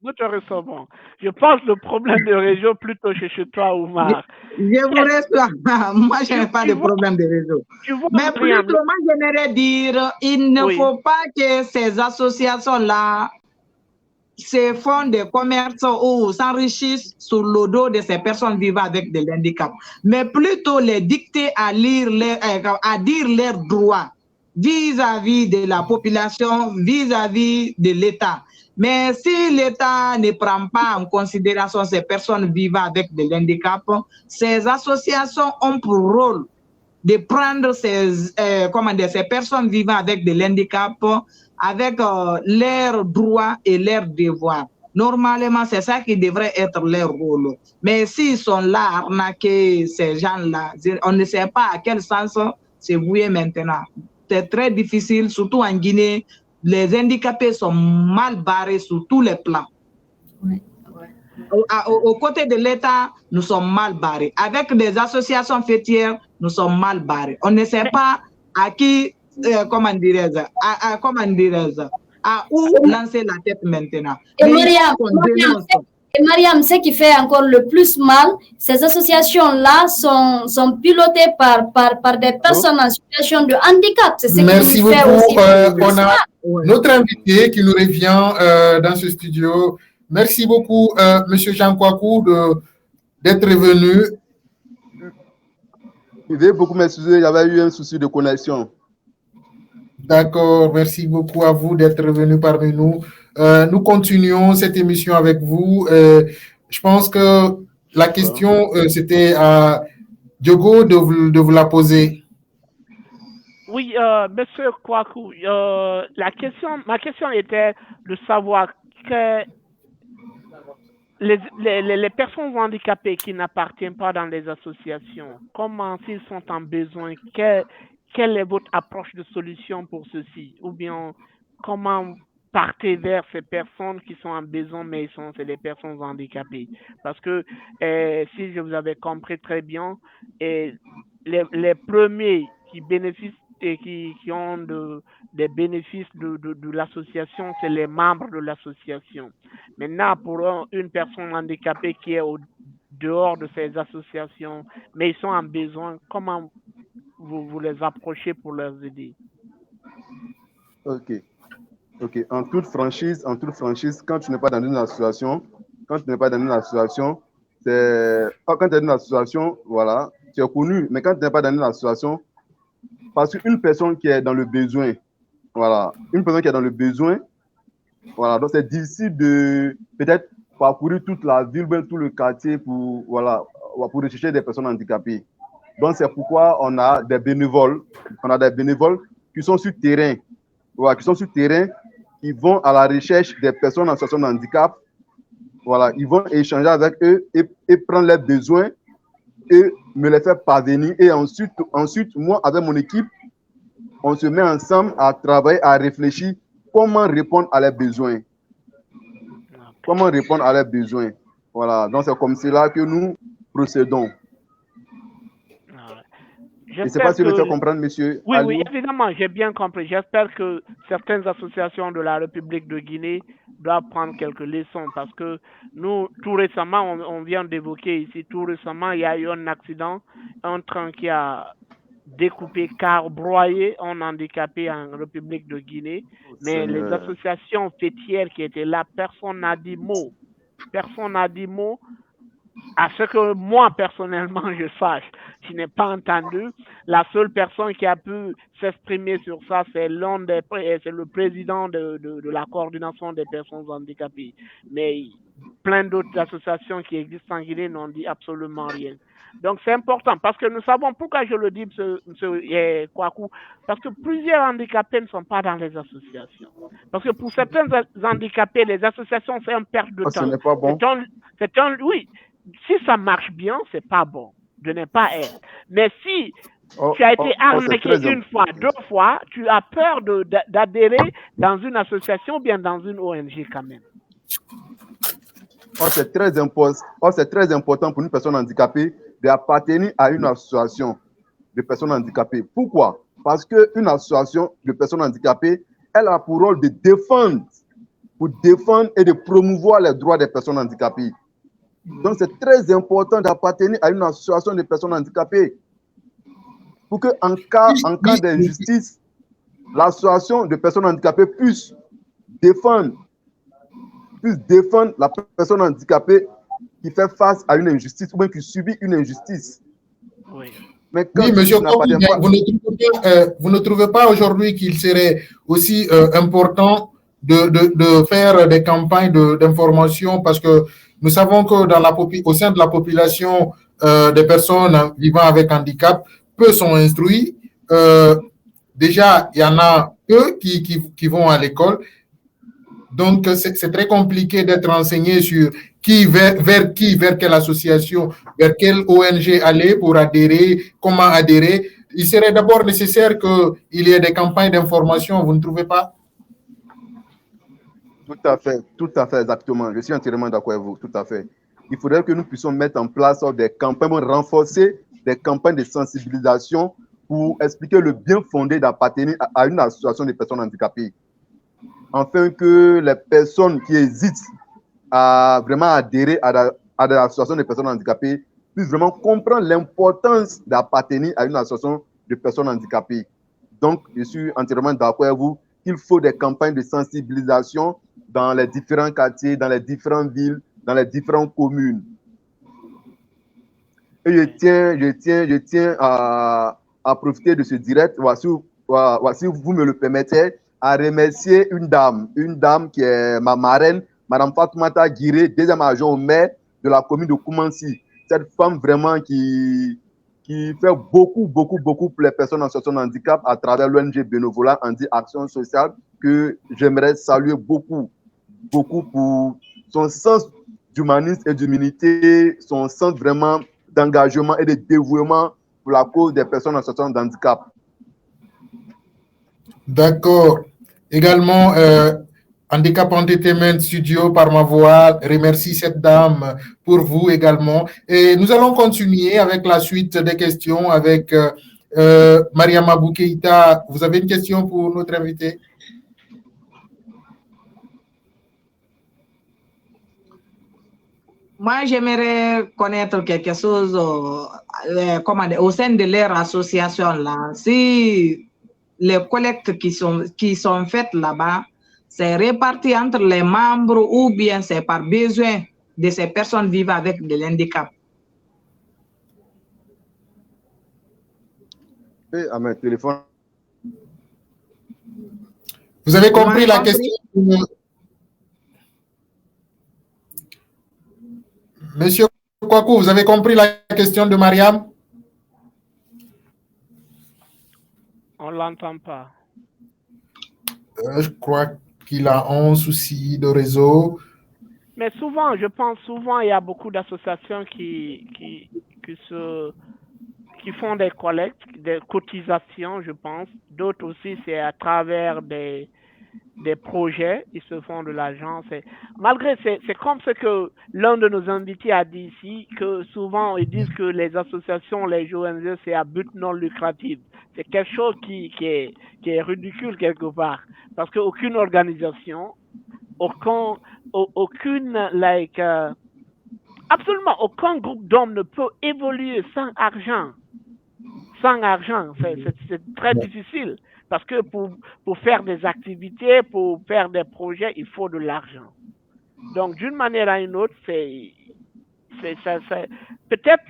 Nous te recevons. Je pense le problème de réseau plutôt chez toi, Oumar. Je vous reçois. Moi, je n'ai pas de problème de réseau. Mais plutôt, moi, j'aimerais dire, il ne faut pas que ces associations-là se font des commerces ou s'enrichissent sur le dos de ces personnes vivant avec de l'handicap, mais plutôt les dicter à dire leurs droits vis-à-vis de la population, vis-à-vis de l'État. Mais si l'État ne prend pas en considération ces personnes vivant avec de l'handicap, ces associations ont pour rôle de prendre ces personnes vivant avec de l'handicap avec leurs droits et leurs devoirs. Normalement, c'est ça qui devrait être leur rôle. Mais s'ils sont là à arnaquer ces gens-là, on ne sait pas à quel sens se vouer maintenant. C'est très difficile, surtout en Guinée. Les handicapés sont mal barrés sur tous les plans. Oui. Au côté de l'État, nous sommes mal barrés. Avec des associations fêtières, nous sommes mal barrés. On ne sait pas à qui, comment dirais-je, à où lancer la tête maintenant. Et Mariam, ce qui fait encore le plus mal, ces associations-là sont pilotées par des personnes en situation de handicap. C'est ce Merci qui beaucoup. fait aussi On a notre invité qui nous revient dans ce studio. Merci beaucoup, Monsieur Jean Kwaku, d'être venu. Veuillez beaucoup m'excuser, il y avait eu un souci de connexion. D'accord, merci beaucoup à vous d'être venu parmi nous. Nous continuons cette émission avec vous. Je pense que la question, c'était à Diogo de vous la poser. Oui, Monsieur Kwaku, ma question était de savoir que les personnes handicapées qui n'appartiennent pas dans les associations, comment s'ils sont en besoin, quelle est votre approche de solution pour ceci? Ou bien comment partez vers ces personnes qui sont en besoin, mais c'est des personnes handicapées? Parce que si je vous avais compris très bien, les premiers qui bénéficient et qui ont des bénéfices de l'association, c'est les membres de l'association. Maintenant, pour une personne handicapée qui est dehors de ces associations, mais ils sont en besoin, comment vous les approchez pour leur aider? Ok. En toute franchise, quand tu n'es pas dans une association, quand tu es dans une association, voilà, tu es connu, mais quand tu n'es pas dans une association, parce qu'une personne qui est dans le besoin, voilà, voilà, donc c'est difficile de peut-être parcourir toute la ville, tout le quartier pour rechercher des personnes handicapées. Donc c'est pourquoi on a des bénévoles qui sont sur terrain, voilà, qui vont à la recherche des personnes en situation de handicap, voilà, ils vont échanger avec eux et prendre leurs besoins et me les faire parvenir. Et ensuite, moi, avec mon équipe, on se met ensemble à travailler, à réfléchir comment répondre à leurs besoins. Voilà, donc c'est comme cela que nous procédons. Je ne sais pas si vous faites comprendre, monsieur. Oui, évidemment, j'ai bien compris. J'espère que certaines associations de la République de Guinée doivent prendre quelques leçons parce que nous, tout récemment, on vient d'évoquer ici, tout récemment, il y a eu un accident, un train qui a découpé, broyé un handicapé en République de Guinée. Mais les associations fêtières qui étaient là, personne n'a dit mot. À ce que moi, personnellement, je sache, je n'ai pas entendu. La seule personne qui a pu s'exprimer sur ça, c'est le président de la coordination des personnes handicapées. Mais plein d'autres associations qui existent en Guinée n'ont dit absolument rien. Donc, c'est important parce que nous savons pourquoi je le dis, M. Kwaku, parce que plusieurs handicapés ne sont pas dans les associations. Parce que pour certains handicapés, les associations, c'est une perte de temps. Ce n'est pas bon. Oui. Si ça marche bien, c'est pas bon de ne pas être. Mais si tu as été arnaqué une fois, 2 fois, tu as peur d'adhérer dans une association ou bien dans une ONG quand même. C'est très important pour une personne handicapée d'appartenir à une association de personnes handicapées. Pourquoi? Parce qu'une association de personnes handicapées, elle a pour rôle de défendre et de promouvoir les droits des personnes handicapées. Donc, c'est très important d'appartenir à une association de personnes handicapées pour qu'en cas d'injustice, l'association de personnes handicapées puisse défendre la personne handicapée qui fait face à une injustice ou bien qui subit une injustice. Oui. Mais monsieur, vous ne trouvez pas aujourd'hui qu'il serait aussi important de faire des campagnes d'information parce que nous savons que au sein de la population, des personnes vivant avec handicap, peu sont instruits. Déjà, il y en a peu qui vont à l'école. Donc, c'est très compliqué d'être renseigné sur vers quelle association, vers quelle ONG aller pour adhérer, comment adhérer. Il serait d'abord nécessaire qu'il y ait des campagnes d'information, vous ne trouvez pas? Tout à fait, exactement. Je suis entièrement d'accord avec vous, tout à fait. Il faudrait que nous puissions mettre en place des campagnes, renforcer des campagnes de sensibilisation pour expliquer le bien fondé d'appartenir à une association de personnes handicapées. Afin que les personnes qui hésitent à vraiment adhérer à des associations de personnes handicapées puissent vraiment comprendre l'importance d'appartenir à une association de personnes handicapées. Donc, je suis entièrement d'accord avec vous qu'il faut des campagnes de sensibilisation dans les différents quartiers, dans les différentes villes, dans les différentes communes. Et je tiens à profiter de ce direct, voici, vous me le permettez, à remercier une dame qui est ma marraine, Madame Fatoumata Guiré, deuxième adjointe au maire de la commune de Koumansi. Cette femme vraiment qui fait beaucoup pour les personnes en situation de handicap à travers l'ONG Bénévolat Handi Action Sociale, que j'aimerais saluer beaucoup pour son sens d'humanisme et d'humanité, son sens vraiment d'engagement et de dévouement pour la cause des personnes en situation de handicap. D'accord. Également, Handicap Entertainment Studio, par ma voix, remercie cette dame pour vous également. Et nous allons continuer avec la suite des questions avec Mariam Abou Keïta. Vous avez une question pour notre invité? Moi, j'aimerais connaître quelque chose au sein de leur association là. Si les collectes qui sont faites là-bas, c'est réparti entre les membres ou bien c'est par besoin de ces personnes vivant avec de l'handicap. À mon téléphone. Vous avez compris la question? Monsieur Kwaku, vous avez compris la question de Mariam? On ne l'entend pas. Je crois qu'il a un souci de réseau. Mais souvent, je pense souvent, il y a beaucoup d'associations qui font des collectes, des cotisations, je pense. D'autres aussi, c'est à travers des projets, ils se font de l'argent. Malgré, c'est comme ce que l'un de nos invités a dit ici, que souvent ils disent que les associations, les ONG, c'est à but non lucratif. C'est quelque chose qui est ridicule quelque part, parce qu'aucune organisation, absolument aucun groupe d'hommes ne peut évoluer sans argent. Sans argent, c'est très difficile. Parce que pour faire des activités, pour faire des projets, il faut de l'argent. Donc, d'une manière à une autre, peut-être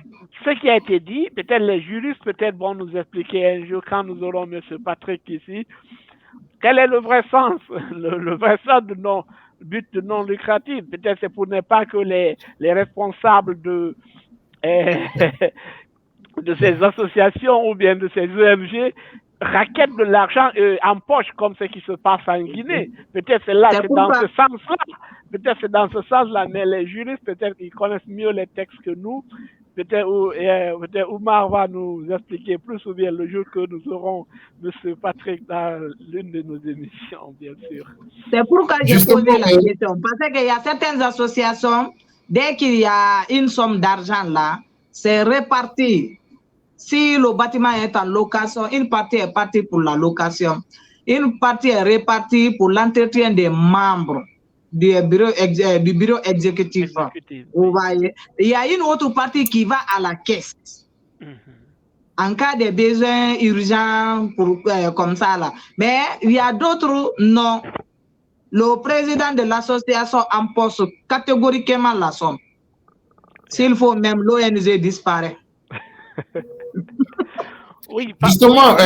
ce qui a été dit, peut-être les juristes vont nous expliquer un jour quand nous aurons M. Patrick ici, quel est le vrai sens, le vrai sens de but non lucratif. Peut-être c'est pour ne pas que les responsables de ces associations ou bien de ces ONG raquettent de l'argent en poche comme ce qui se passe en Guinée. Peut-être c'est dans ce sens-là. Peut-être c'est dans ce sens-là, mais les juristes, peut-être ils connaissent mieux les textes que nous. Peut-être Oumar va nous expliquer plus, ou bien le jour que nous aurons M. Patrick dans l'une de nos émissions, bien sûr. C'est pourquoi j'ai posé la question. Parce qu'il y a certaines associations, dès qu'il y a une somme d'argent là, c'est réparti. Si le bâtiment est en location, une partie est partie pour la location. Une partie est répartie pour l'entretien des membres du bureau exécutif. Vous voyez? Il y a une autre partie qui va à la caisse. En cas de besoins urgents, comme ça là. Mais il y a d'autres non. Le président de l'association empoche catégoriquement la somme. S'il faut, même l'ONG disparaît. Oui, justement,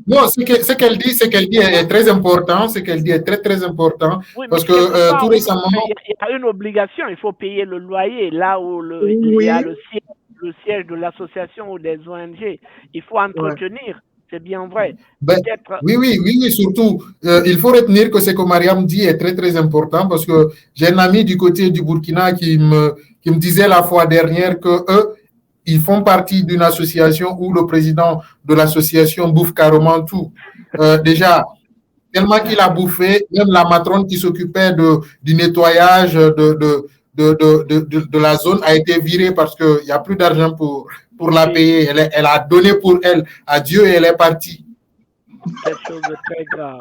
non, ce qu'elle dit est très important. Ce qu'elle dit est très, très important. Oui, parce que tout récemment. Il y a une obligation, il faut payer le loyer là où il y a le siège de l'association ou des ONG. Il faut entretenir C'est bien vrai. Ben, oui, surtout, il faut retenir que ce que Mariam dit est très, très important parce que j'ai un ami du côté du Burkina qui me disait la fois dernière que eux, ils font partie d'une association où le président de l'association bouffe carrément tout. Déjà, tellement qu'il a bouffé, même la matrone qui s'occupait du nettoyage de la zone a été virée parce qu'il n'y a plus d'argent pour la payer. Elle a donné pour elle à Dieu et elle est partie. Cette chose est très grave.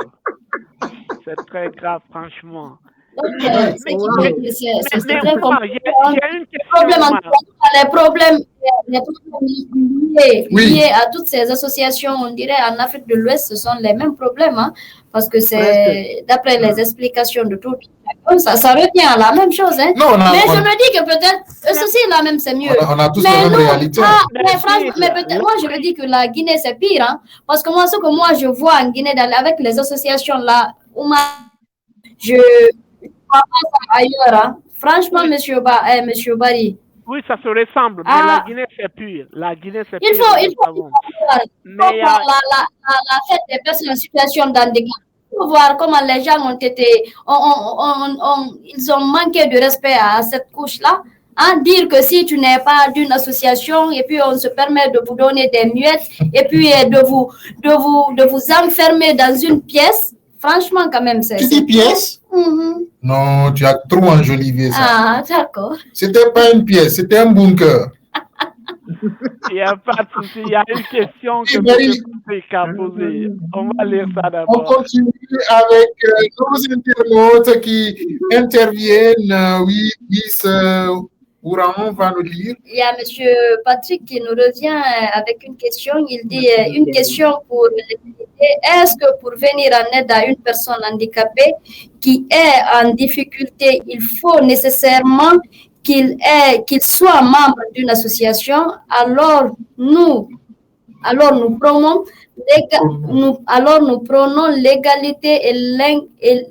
C'est très grave, franchement. C'est très compliqué. J'ai une question. Les problèmes liés à toutes ces associations, on dirait en Afrique de l'Ouest, ce sont les mêmes problèmes, hein, parce que c'est, d'après les explications de tout, ça revient à la même chose. Hein. Non, mais je me dis que peut-être, ceci là même, c'est mieux. On a tous la même réalité. Mais franchement, moi, je me dis que la Guinée, c'est pire, hein, parce que moi, ce que moi, je vois en Guinée, avec les associations là, je vois pas ailleurs, hein. Franchement, monsieur Barry. Oui, ça se ressemble, mais la Guinée, c'est pire. La Guinée, c'est pire. Il faut voir la fête des personnes en situation d'handicap. Il faut voir comment les gens ont été, ils ont manqué de respect à cette couche-là. Hein, dire que si tu n'es pas d'une association et puis on se permet de vous donner des muettes et puis de vous enfermer dans une pièce, franchement, quand même, c'est... Tu dis pièce? Non, tu as trop enjolivé ça. Ah, d'accord. C'était pas une pièce, c'était un bunker. Il n'y a pas de souci, il y a une question que je peux poser. On va lire ça d'abord. On continue avec nos internautes qui interviennent. Oui, Miss Ouran va nous lire. Il y a M. Patrick qui nous revient avec une question. Il dit une question pour l'humanité. Est-ce que pour venir en aide à une personne handicapée qui est en difficulté, il faut nécessairement qu'il soit membre d'une association? Alors nous prenons l'égalité et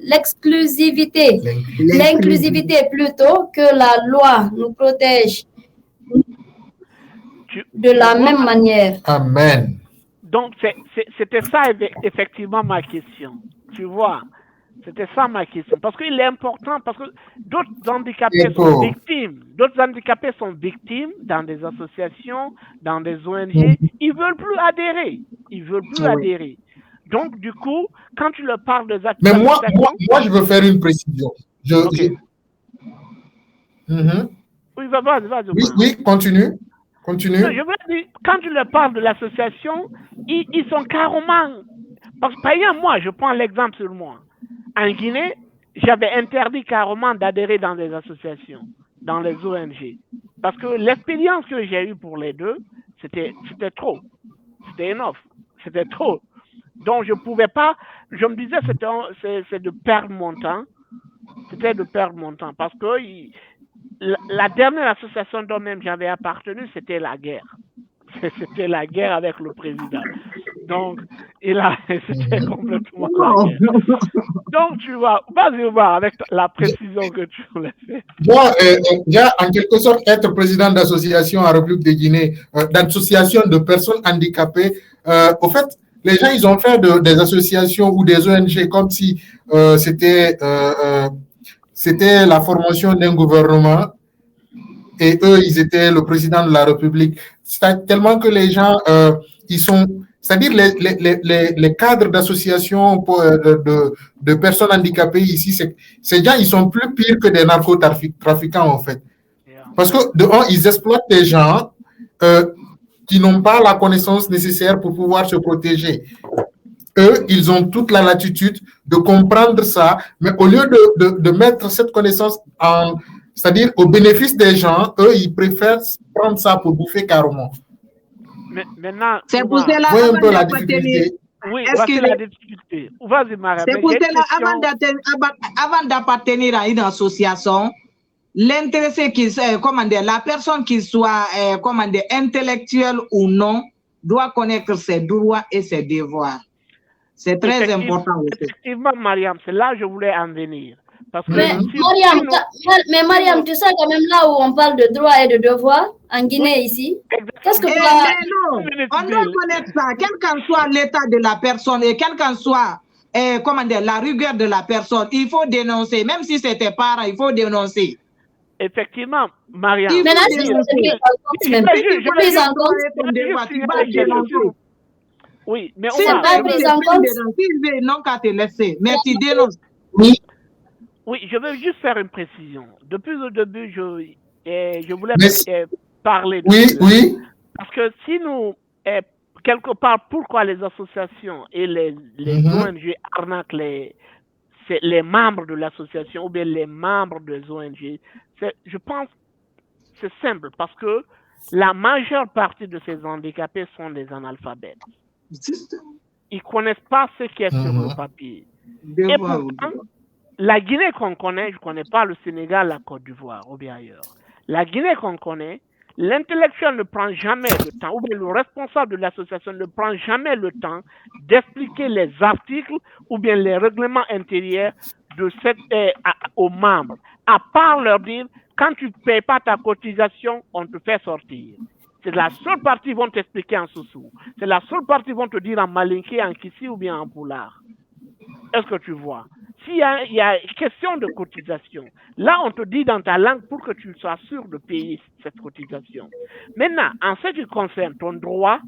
l'exclusivité. L'inclusivité plutôt que la loi nous protège de la même manière. Amen. Donc, c'était ça effectivement ma question. Tu vois, c'était ça ma question. Parce qu'il est important, parce que d'autres handicapés sont victimes. D'autres handicapés sont victimes dans des associations, dans des ONG. Ils ne veulent plus adhérer. Adhérer. Donc, du coup, quand tu leur parles des Mais moi, je veux faire une précision. Oui, vas-y. Oui, continue. Non, je veux dire, quand tu leur parles de l'association, ils sont carrément... Parce que, par exemple, moi, je prends l'exemple sur moi. En Guinée, j'avais interdit carrément d'adhérer dans des associations, dans les ONG. Parce que l'expérience que j'ai eue pour les deux, c'était trop. C'était enough. C'était trop. Donc, je ne pouvais pas... Je me disais, c'est de perdre mon temps. C'était de perdre mon temps. Parce que la dernière association dont même j'avais appartenu, c'était la guerre. C'était la guerre avec le président. Donc, c'était complètement la guerre. Donc, tu vois, vas-y, Omar, avec la précision que tu voulais faire. Moi, en quelque sorte, être président d'association en République de Guinée, d'association de personnes handicapées, au fait, les gens, ils ont fait des associations ou des ONG comme si c'était la formation d'un gouvernement et eux, ils étaient le président de la République. C'est tellement que les gens, ils sont... C'est-à-dire les cadres d'associations de personnes handicapées ici, ces gens, ils sont plus pires que des narcotrafiquants, en fait. Parce que, de un, ils exploitent des gens qui n'ont pas la connaissance nécessaire pour pouvoir se protéger. Eux, ils ont toute la latitude de comprendre ça, mais au lieu de mettre cette connaissance c'est-à-dire au bénéfice des gens, eux, ils préfèrent prendre ça pour bouffer carrément. Maintenant, c'est pour cela un peu la difficulté. Oui, c'est la difficulté. Vas-y, Maria. C'est pour cela, avant d'appartenir à une association, l'intéressé la personne qui soit intellectuelle ou non, doit connaître ses droits et ses devoirs. C'est très important aussi. Effectivement, Mariam, c'est là que je voulais en venir. Parce que mais Mariam, tu sais quand même là où on parle de droits et de devoirs en Guinée ici, qu'est-ce que non, on doit connaître ça, quel qu'en soit l'état de la personne et quel qu'en soit la rigueur de la personne, il faut dénoncer, même si c'est tes parents, il faut dénoncer. Effectivement, Mariam. Oui, mais c'est pas pris en compte. S'il non qu'à te laisser, mais tu dénonces. Oui, je veux juste faire une précision. Depuis le début, je voulais parler de cela. Oui. Parce que si nous, quelque part, pourquoi les associations et les ONG arnaquent les membres de l'association ou bien les membres des ONG, je pense que c'est simple, parce que la majeure partie de ces handicapés sont des analphabètes. Ils ne connaissent pas ce qui est sur le papier. Et pourtant, la Guinée qu'on connaît, je ne connais pas le Sénégal, la Côte d'Ivoire ou bien ailleurs. La Guinée qu'on connaît, l'intellectuel ne prend jamais le temps, ou bien le responsable de l'association ne prend jamais le temps d'expliquer les articles ou bien les règlements intérieurs de aux membres, à part leur dire, quand tu ne payes pas ta cotisation, on te fait sortir. C'est la seule partie qui vont t'expliquer en sous-sous. C'est la seule partie qui vont te dire en malinké, en kissi ou bien en poulard. Est-ce que tu vois? S'il y a question de cotisation, là, on te dit dans ta langue pour que tu sois sûr de payer cette cotisation. Maintenant, en ce qui concerne ton droit,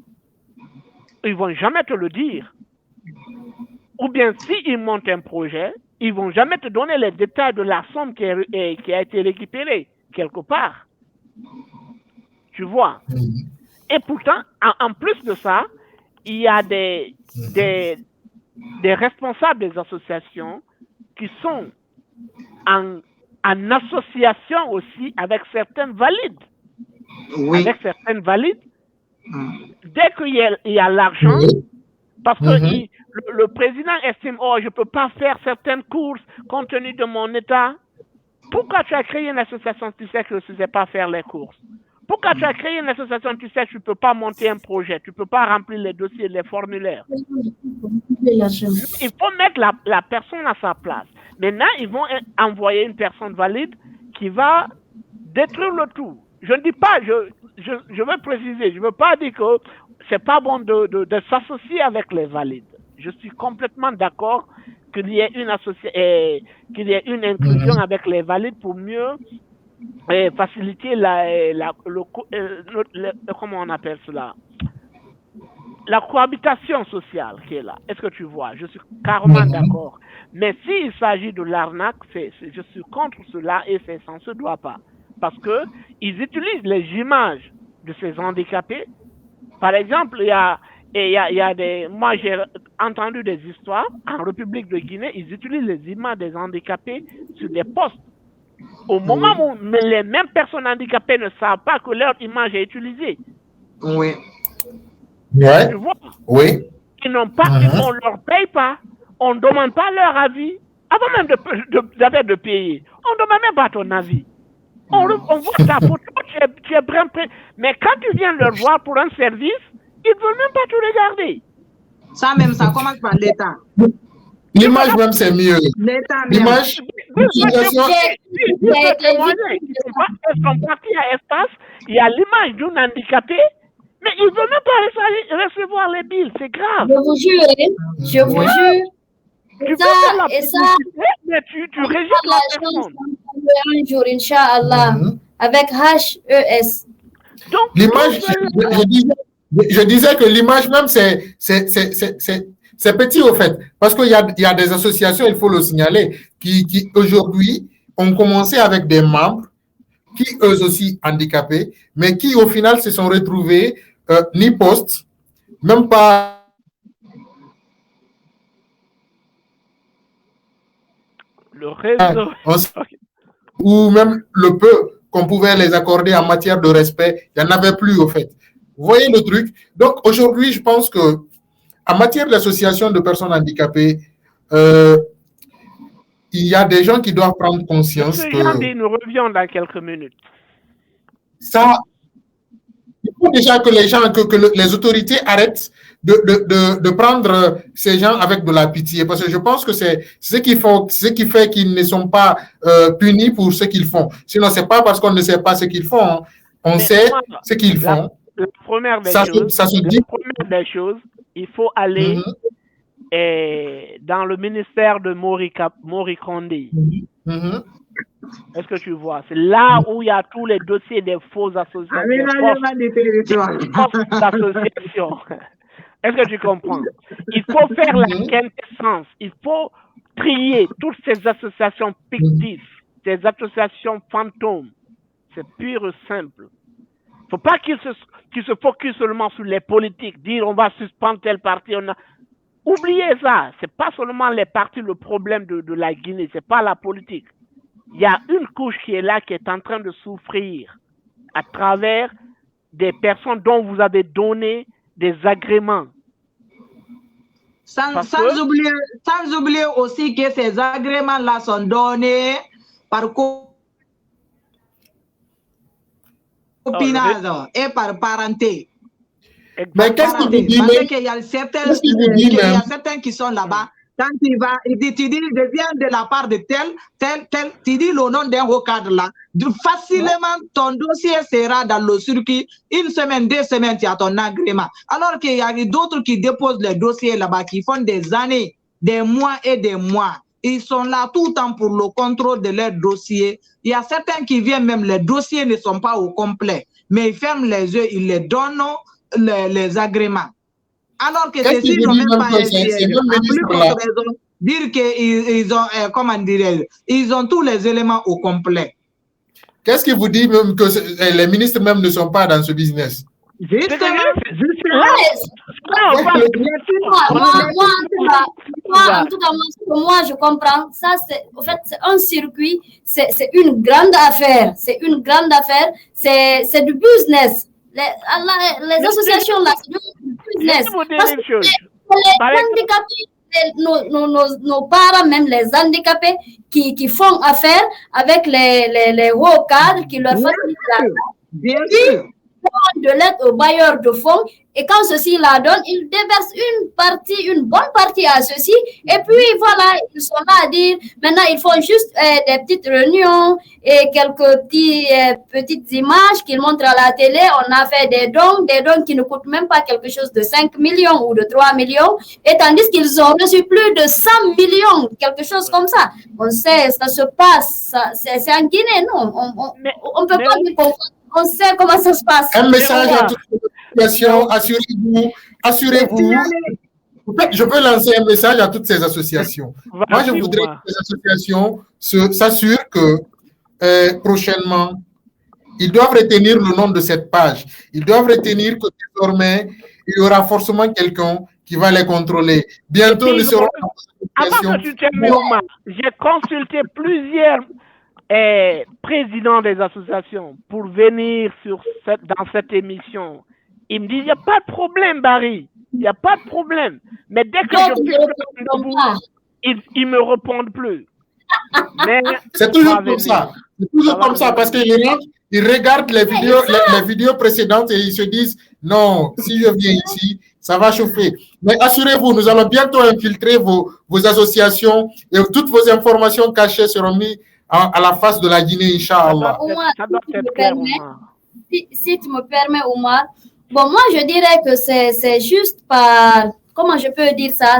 ils ne vont jamais te le dire. Ou bien, s'ils montent un projet, ils ne vont jamais te donner les détails de la somme qui a été récupérée quelque part. Tu vois? Et pourtant, en plus de ça, il y a des responsables des associations qui sont en association aussi avec certaines valides. Oui. Avec certaines valides, dès qu'il y a l'argent, parce que le président estime, je ne peux pas faire certaines courses compte tenu de mon état. Pourquoi tu as créé une association, tu sais que tu ne sais pas faire les courses? Pourquoi tu as créé une association, tu sais que tu ne peux pas monter un projet, tu ne peux pas remplir les dossiers, les formulaires? Il faut mettre la personne à sa place. Maintenant, ils vont envoyer une personne valide qui va détruire le tout. Je ne dis pas, je veux préciser, je ne veux pas dire que ce n'est pas bon de s'associer avec les valides. Je suis complètement d'accord qu'il y ait une inclusion avec les valides pour mieux faciliter comment on appelle cela, la cohabitation sociale qui est là. Est-ce que tu vois? Je suis carrément d'accord. Mais s'il s'agit de l'arnaque, je suis contre cela et ça ne se doit pas. Parce qu'ils utilisent les images de ces handicapés. Par exemple, moi j'ai entendu des histoires en République de Guinée, ils utilisent les images des handicapés sur des postes. Au moment où les mêmes personnes handicapées ne savent pas que leur image est utilisée. Oui. Ouais. Tu vois? Oui. Ils n'ont pas, on ne leur paye pas, on ne demande pas leur avis, avant même de payer. On ne demande même pas ton avis. On voit ta photo, tu es bien prêt. Mais quand tu viens leur voir pour un service, ils ne veulent même pas te regarder. Ça même, ça commence par l'État. L'image même, c'est mieux. L'image, l'utilisation. Ils sont partis à espace, il y a l'image d'un handicapé, mais ils ne veulent même pas recevoir les billes, c'est grave. Je vous jure. Mais tu rejettes la personne. Un jour, Inch'Allah, avec HES. Donc, l'image, je disais que l'image même, c'est petit au fait, parce qu'il y a des associations, il faut le signaler, qui aujourd'hui ont commencé avec des membres qui eux aussi handicapés, mais qui au final se sont retrouvés ni poste, même pas le réseau, ou même le peu qu'on pouvait les accorder en matière de respect, il n'y en avait plus au fait. Vous voyez le truc? Donc aujourd'hui, je pense que en matière d'association de personnes handicapées, il y a des gens qui doivent prendre conscience que... Nous revions dans quelques minutes. Ça, il faut déjà que les gens, les autorités arrêtent de prendre ces gens avec de la pitié, parce que je pense que c'est ce qui fait qu'ils ne sont pas punis pour ce qu'ils font. Sinon, c'est pas parce qu'on ne sait pas ce qu'ils font. Hein. On sait ce qu'ils font. La première des choses, il faut aller dans le ministère de Mori Kondé. Est-ce que tu vois? C'est là où il y a tous les dossiers des fausses associations. Est-ce que tu comprends? Il faut faire la quintessence. Il faut trier toutes ces associations fictives, ces associations fantômes. C'est pur et simple. Il ne faut pas qu'ils se focus seulement sur les politiques, dire on va suspendre tel parti. Oubliez ça. Ce n'est pas seulement les partis le problème de la Guinée, ce n'est pas la politique. Il y a une couche qui est là, qui est en train de souffrir à travers des personnes dont vous avez donné des agréments. Sans oublier aussi que ces agréments-là sont donnés par copinage et par parenté. Mais qu'est-ce que vous dites? Parce qu'il y a certains qui sont là-bas. Quand il dit, je viens de la part de tel, tu dis le nom d'un haut cadre là. Facilement, ton dossier sera dans le circuit. 1 semaine, 2 semaines, tu as ton agrément. Alors qu'il y a d'autres qui déposent les dossiers là-bas, qui font des années, des mois et des mois. Ils sont là tout le temps pour le contrôle de leurs dossiers. Il y a certains qui viennent même, les dossiers ne sont pas au complet. Mais ils ferment les yeux, ils les donnent les agréments. Alors que ceux-ci n'ont même pas dire qu'ils ont, comment dirais-je, ils ont tous les éléments au complet. Qu'est-ce qui vous dit même que les ministres même ne sont pas dans ce business? Moi, je comprends. Ça, en fait, c'est un circuit, c'est une grande affaire. C'est une grande affaire. C'est du business. Les associations là, c'est du business. Parce que les handicapés, nos parents, même les handicapés qui font affaire avec les hauts cadres qui leur facilitent la vie, de l'aide aux bailleurs de fonds, et quand ceux-ci la donnent, ils déversent une bonne partie à ceux-ci, et puis voilà, ils sont là à dire, maintenant ils font juste des petites réunions et quelques petites images qu'ils montrent à la télé. On a fait des dons qui ne coûtent même pas quelque chose de 5 millions ou de 3 millions, et tandis qu'ils ont reçu plus de 100 millions, quelque chose comme ça. On sait, ça se passe, c'est en Guinée, non? On ne peut pas dire qu'on on sait comment ça se passe. Un message à toutes les associations, assurez-vous. Je peux lancer un message à toutes ces associations. Moi, je voudrais que ces associations s'assurent que prochainement, ils doivent retenir le nom de cette page. Ils doivent retenir que désormais, il y aura forcément quelqu'un qui va les contrôler. Bientôt, nous serons dans cette situation. Avant que tu termines, Omar, j'ai consulté plusieurs président des associations pour venir dans cette émission. Il me dit, il n'y a pas de problème, Barry. Il n'y a pas de problème. Mais dès que je fixe le rendez-vous, ils ne me répondent plus. C'est toujours comme ça. C'est toujours comme ça parce qu'ils regardent les vidéos précédentes et ils se disent, non, si je viens ici, ça va chauffer. Mais assurez-vous, nous allons bientôt infiltrer vos associations et toutes vos informations cachées seront mises à la face de la Guinée, Inch'Allah. Si tu me permets, Omar, bon, moi, je dirais que c'est juste par... Comment je peux dire ça?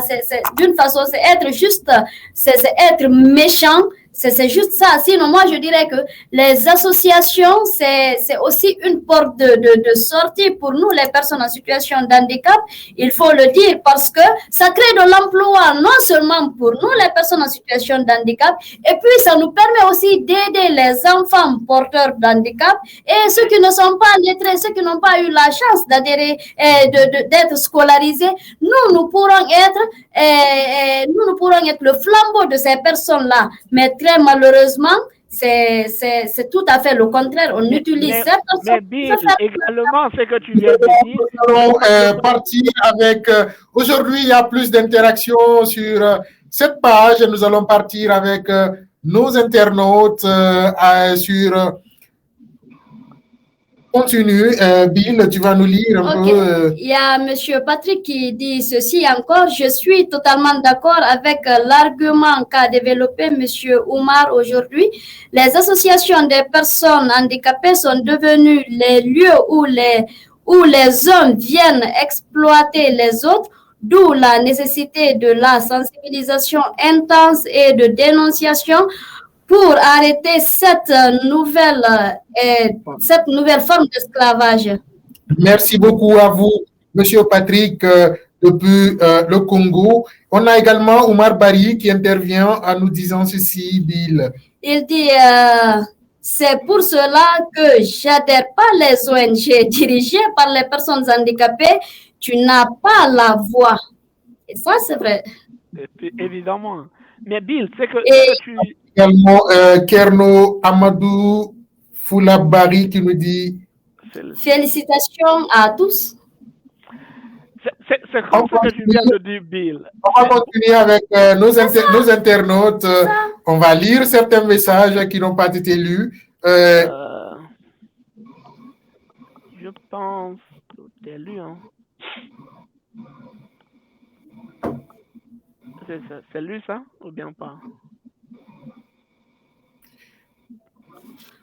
D'une façon, c'est être juste... C'est être méchant. C'est juste ça. Sinon, moi, je dirais que les associations, c'est aussi une porte de sortie pour nous, les personnes en situation d'handicap. Il faut le dire parce que ça crée de l'emploi, non seulement pour nous, les personnes en situation d'handicap, et puis ça nous permet aussi d'aider les enfants porteurs d'handicap et ceux qui ne sont pas lettrés, ceux qui n'ont pas eu la chance d'adhérer, d'être scolarisés. Nous pourrons être le flambeau de ces personnes-là. Mais très malheureusement, c'est tout à fait le contraire. On utilise ces personnes. Mais Bill, également, ce que tu viens de dire. Nous allons partir avec... Aujourd'hui, il y a plus d'interactions sur cette page. Nous allons partir avec nos internautes sur continue. Bill, tu vas nous lire un peu. Il y a M. Patrick qui dit ceci encore. Je suis totalement d'accord avec l'argument qu'a développé M. Oumar aujourd'hui. Les associations des personnes handicapées sont devenues les lieux où les hommes viennent exploiter les autres, d'où la nécessité de la sensibilisation intense et de dénonciation pour arrêter cette nouvelle forme d'esclavage. Merci beaucoup à vous, Monsieur Patrick, depuis le Congo. On a également Oumar Bari qui intervient en nous disant ceci, Bill. Il dit, c'est pour cela que j'adhère pas les ONG dirigées par les personnes handicapées. Tu n'as pas la voix. Et ça, c'est vrai. Évidemment. Mais Bill, c'est que tu... Également, Kerno Amadou Foulabari qui nous dit félicitations à tous. C'est comme ça que tu viens de dire, Bill. On va continuer avec nos internautes. On va lire certains messages qui n'ont pas été lus. Je pense que c'est lu. Hein. C'est lui ça ou bien pas?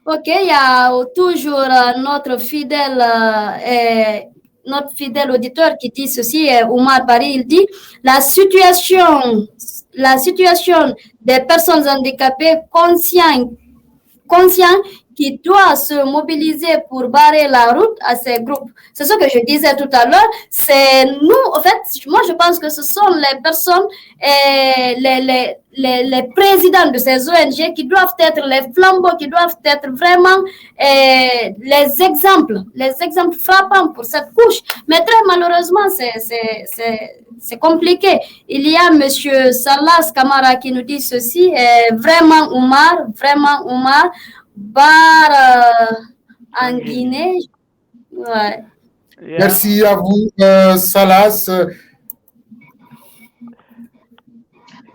Ok, il y a toujours notre fidèle auditeur qui dit ceci, Oumar Bari, il dit la situation des personnes handicapées conscientes qui doit se mobiliser pour barrer la route à ces groupes. C'est ce que je disais tout à l'heure. C'est nous, en fait, moi je pense que ce sont les personnes, les présidents de ces ONG qui doivent être les flambeaux, qui doivent être vraiment les exemples frappants pour cette couche. Mais très malheureusement, c'est compliqué. Il y a Monsieur Salas Kamara qui nous dit ceci, vraiment Oumar, en Guinée. Ouais. Merci à vous, Salas.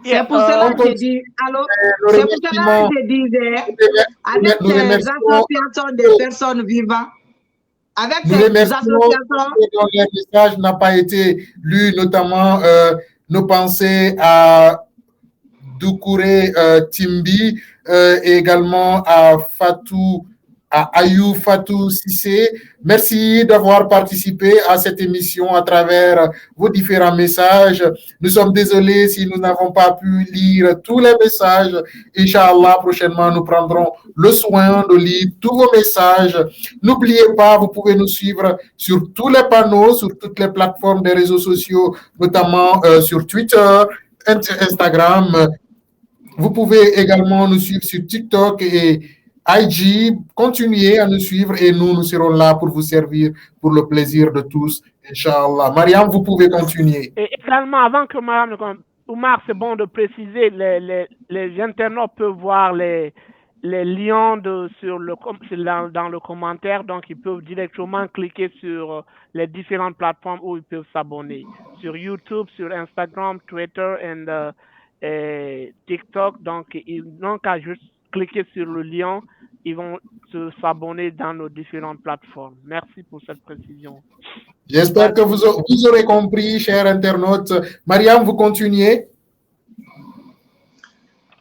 C'est pour cela que je dis, alors, c'est pour cela que je disais, avec ces associations de personnes vivantes, avec ces associations. Le message n'a pas été lu, notamment nos pensées à Doucouré Timbi, et également à Ayou Fatou Sissé. Merci d'avoir participé à cette émission à travers vos différents messages. Nous sommes désolés si nous n'avons pas pu lire tous les messages. Inch'Allah, prochainement, nous prendrons le soin de lire tous vos messages. N'oubliez pas, vous pouvez nous suivre sur tous les panneaux, sur toutes les plateformes des réseaux sociaux, notamment sur Twitter, Instagram. Vous pouvez également nous suivre sur TikTok et IG. Continuez à nous suivre et nous serons là pour vous servir pour le plaisir de tous, Inch'Allah. Mariam, vous pouvez continuer. Et également, avant que Mariam, Oumar, c'est bon de préciser, les internautes peuvent voir les liens dans le commentaire, donc ils peuvent directement cliquer sur les différentes plateformes où ils peuvent s'abonner. Sur YouTube, sur Instagram, Twitter et TikTok, donc ils n'ont qu'à juste cliquer sur le lien, ils vont s'abonner dans nos différentes plateformes. Merci pour cette précision. J'espère que vous aurez compris, chers internautes. Mariam, vous continuez?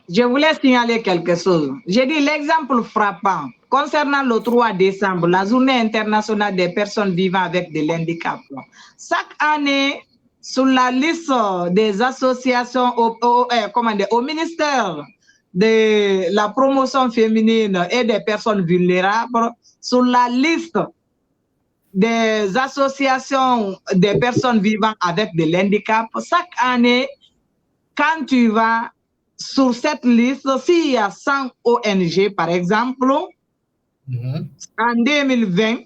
Je voulais signaler quelque chose. J'ai dit l'exemple frappant concernant le 3 décembre, la journée internationale des personnes vivant avec de l'handicap. Chaque année, sur la liste des associations au ministère de la promotion féminine et des personnes vulnérables, sur la liste des associations des personnes vivant avec de l'handicap, chaque année, quand tu vas sur cette liste, s'il y a 100 ONG, par exemple, en 2020,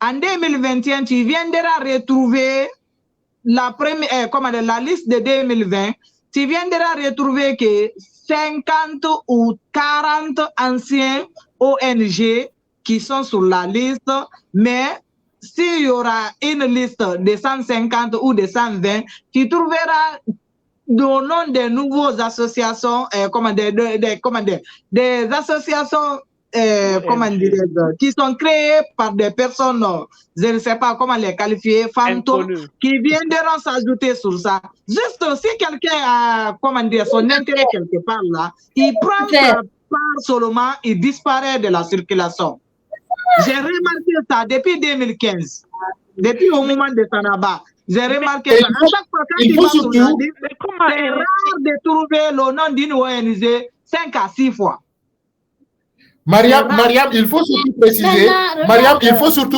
en 2021, tu viendras retrouver la liste de 2020, tu viendras retrouver que 50 ou 40 anciens ONG qui sont sur la liste, mais s'il y aura une liste de 150 ou de 120, tu trouveras au nom des nouvelles associations, des associations comment dirais-je, qui sont créés par des personnes, je ne sais pas comment les qualifier, fantômes, qui viendront s'ajouter sur ça. Juste si quelqu'un a, comment dire, son intérêt quelque part là, il prend sa part seulement, il disparaît de la circulation. J'ai remarqué ça depuis 2015, depuis au moment de Sanaba. J'ai remarqué ça. À chaque fois quand il va sur la liste, c'est rare de trouver le nom d'une ONG 5 à 6 fois. Mariam, il faut surtout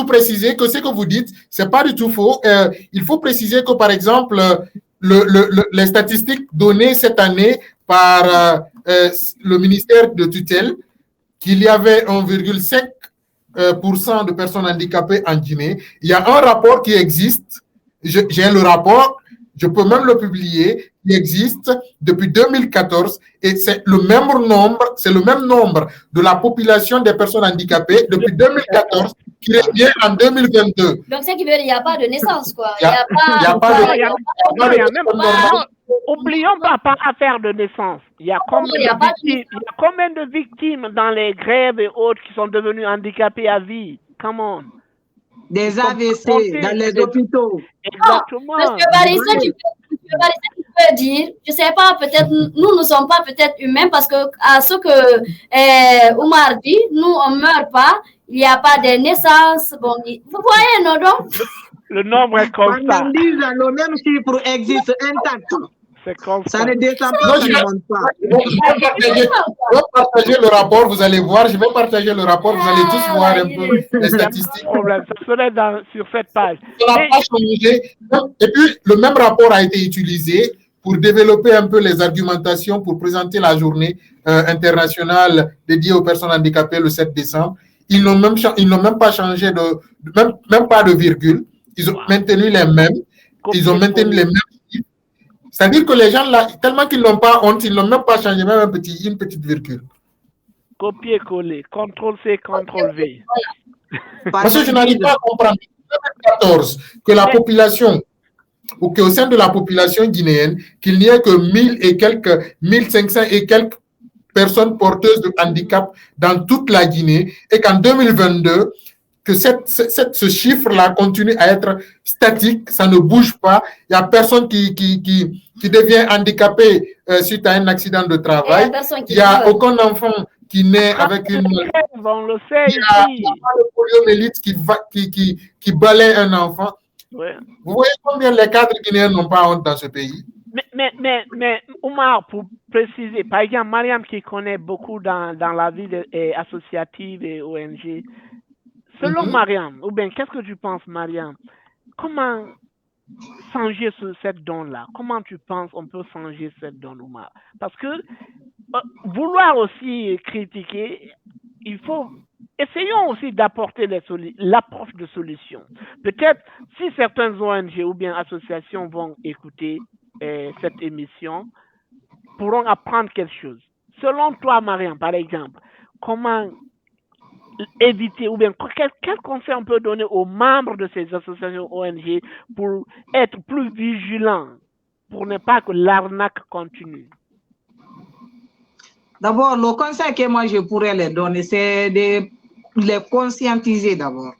préciser, que ce que vous dites, c'est pas du tout faux. Il faut préciser que, par exemple, les statistiques données cette année par le ministère de tutelle, qu'il y avait 1,5% de personnes handicapées en Guinée. Il y a un rapport qui existe. J'ai le rapport, je peux même le publier, qui existe depuis 2014 et c'est le même nombre de la population des personnes handicapées depuis 2014 qui revient en 2022. Donc, ce qui veut dire qu'il n'y a pas de naissance, quoi. Il n'y a pas de... Oublions pas affaire de naissance. Il y a combien de victimes dans les grèves et autres qui sont devenues handicapées à vie? Come on. Des AVC dans les hôpitaux. Exactement. Parce que Barissa, tu peux dire, je ne sais pas, peut-être, nous ne sommes pas peut-être humains parce que à ce que Oumar dit, nous, on ne meurt pas, il n'y a pas de naissance. Bon, vous voyez, non, donc? Le nombre est constant. Le même chiffre existe intact. C'est constant. Ça ne descend pas, ça ne monte pas. Je vais partager le rapport, vous allez voir. Je vais partager le rapport, vous allez tous voir un peu les statistiques. Ça serait sur cette page. Ça n'a pas changé. Et puis, le même rapport a été utilisé pour développer un peu les argumentations pour présenter la journée internationale dédiée aux personnes handicapées le 7 décembre. Ils n'ont même pas changé même pas de virgule. Ils ont maintenu les mêmes. Ils ont maintenu les mêmes chiffres. C'est-à-dire que les gens là, tellement qu'ils n'ont pas honte, ils n'ont même pas changé même une petite virgule. Copier-coller, CTRL-C, CTRL-V. Parce que je n'arrive pas à comprendre. En 2014, que la population, ou qu'au sein de la population guinéenne, qu'il n'y ait que 1500 et quelques personnes porteuses de handicap dans toute la Guinée, et qu'en 2022, que ce chiffre-là continue à être statique, ça ne bouge pas, il n'y a personne qui devient handicapé suite à un accident de travail, il n'y a aucun enfant qui naît avec une... On le sait, il y a le poliomyélite qui balaie un enfant. Ouais. Vous voyez combien les cadres guinéens n'ont pas honte dans ce pays? Mais Oumar, pour préciser, par exemple, Mariam qui connaît beaucoup dans la vie associative et ONG, selon Mariam, ou bien qu'est-ce que tu penses, Mariam? Comment changer cette donne-là? Comment tu penses on peut changer cette donne, Oumar? Parce que vouloir aussi critiquer, il faut... Essayons aussi d'apporter l'approche de solution. Peut-être si certaines ONG ou bien associations vont écouter cette émission, pourront apprendre quelque chose. Selon toi, Mariam, par exemple, comment éviter ou bien quel conseil on peut donner aux membres de ces associations ONG pour être plus vigilants, pour ne pas que l'arnaque continue? D'abord, le conseil que moi je pourrais les donner, c'est de les conscientiser d'abord.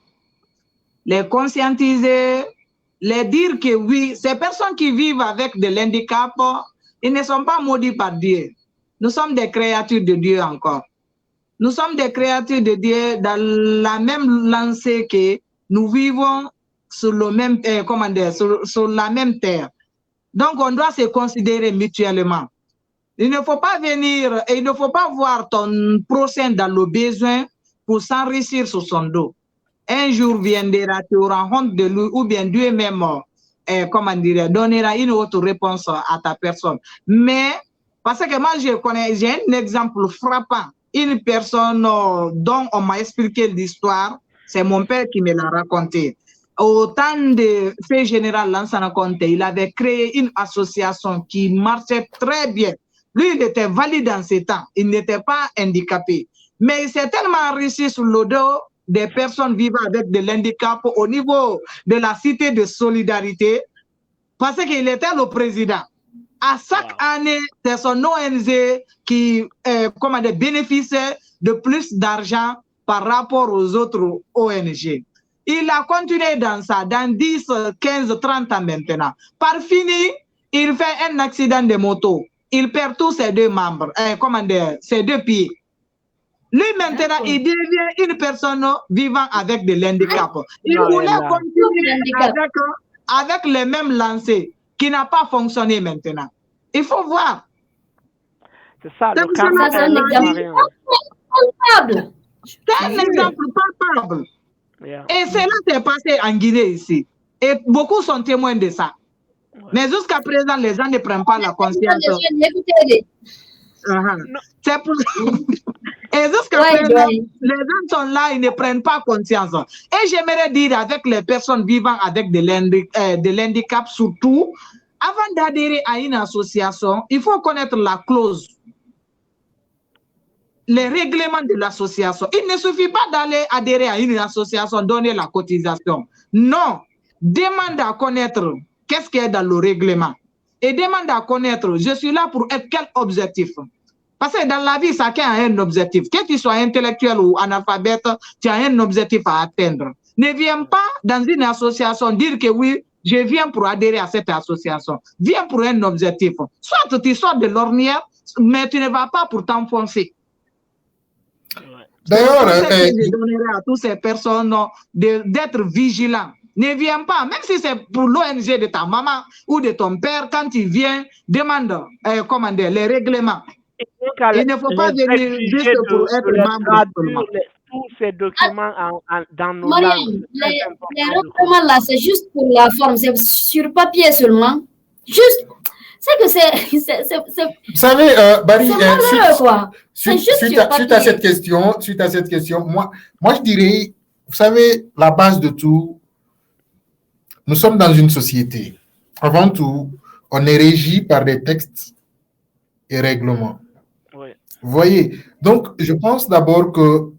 Les conscientiser, les dire que oui, ces personnes qui vivent avec de l'handicap, ils ne sont pas maudits par Dieu. Nous sommes des créatures de Dieu encore. Nous sommes des créatures de Dieu dans la même lancée que nous vivons sur le même, sur la même terre. Donc, on doit se considérer mutuellement. Il ne faut pas venir et il ne faut pas voir ton prochain dans le besoin pour s'enrichir sur son dos. Un jour viendra, tu auras honte de lui ou bien Dieu même, donnera une autre réponse à ta personne. Mais, parce que moi, j'ai un exemple frappant. Une personne dont on m'a expliqué l'histoire, c'est mon père qui me l'a raconté. Au temps de fait général Lansana Conté, il avait créé une association qui marchait très bien. Lui, il était valide dans ses temps. Il n'était pas handicapé. Mais il s'est tellement enrichi sur le dos des personnes vivant avec de l'handicap au niveau de la cité de solidarité parce qu'il était le président. À chaque année, c'est son ONG qui bénéficiait de plus d'argent par rapport aux autres ONG. Il a continué dans ça, dans 10, 15, 30 ans maintenant. Par fini, il fait un accident de moto. Il perd tous ses deux membres, ses deux pieds. Lui, maintenant, il devient une personne vivant avec de l'handicap. Il voulait continuer avec les mêmes lancers qui n'a pas fonctionné maintenant. Il faut voir. C'est ça, le c'est un exemple palpable. C'est un exemple palpable. Et cela s'est passé en Guinée ici. Et beaucoup sont témoins de ça. Mais jusqu'à présent, les gens ne prennent pas la conscience. C'est pour... Et jusqu'à présent, les gens sont là, ils ne prennent pas conscience. Et j'aimerais dire avec les personnes vivant avec de l'handicap surtout, avant d'adhérer à une association, il faut connaître la clause, les règlements de l'association. Il ne suffit pas d'aller adhérer à une association, donner la cotisation. Non, demande à connaître qu'est-ce qui est dans le règlement. Et demande à connaître, je suis là pour être quel objectif. Parce que dans la vie, chacun a un objectif. Que tu sois intellectuel ou analphabète, tu as un objectif à atteindre. Ne viens pas dans une association dire que oui, je viens pour adhérer à cette association. Viens pour un objectif. Soit tu sors de l'ornière, mais tu ne vas pas pour t'enfoncer. D'ailleurs, je donnerai à toutes ces personnes d'être vigilants. Ne viens pas, même si c'est pour l'ONG de ta maman ou de ton père, quand tu viens, demande les règlements. Il ne faut pas venir juste pour être membre. Tous ces documents dans nos Mariam, langues. Les règlements là, c'est juste pour la forme, c'est sur papier seulement. Juste, c'est que c'est vous savez, Barry, suite à cette question, moi je dirais, vous savez, la base de tout, nous sommes dans une société. Avant tout, on est régi par des textes et règlements. Oui. Vous voyez? Donc, je pense d'abord que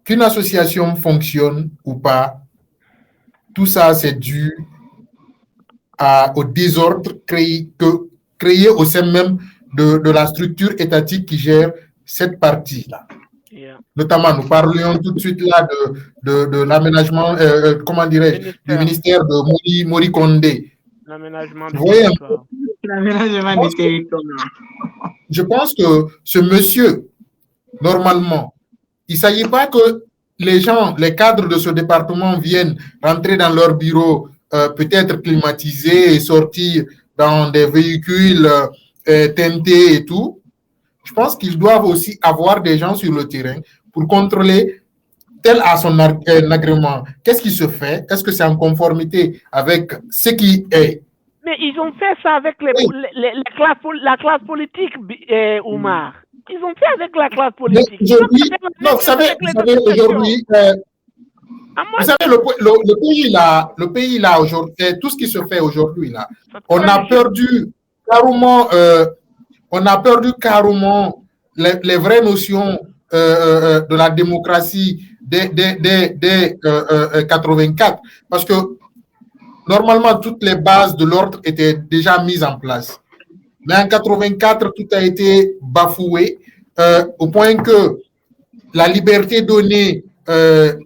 qu'une association fonctionne ou pas, tout ça, c'est dû au désordre créé au sein même de la structure étatique qui gère cette partie-là. Yeah. Notamment, nous parlions tout de suite là de l'aménagement, comment dirais-je, du ministère de Mori Kondé. L'aménagement du territoire. L'aménagement du territoire. Je pense que ce monsieur, normalement, il ne s'agit pas que les gens, les cadres de ce département viennent rentrer dans leur bureau, peut-être climatisés et sortir dans des véhicules teintés et tout. Je pense qu'ils doivent aussi avoir des gens sur le terrain pour contrôler tel à son agrément. Qu'est-ce qui se fait? Est-ce que c'est en conformité avec ce qui est? Mais ils ont fait ça avec la classe politique, Oumar. Ils ont fait avec la classe politique. Non, vous savez aujourd'hui, vous savez, le pays là aujourd'hui, tout ce qui se fait aujourd'hui là, on a perdu carrément les vraies notions de la démocratie dès 84, parce que normalement toutes les bases de l'ordre étaient déjà mises en place. Mais en 84, tout a été bafoué au point que la liberté donnée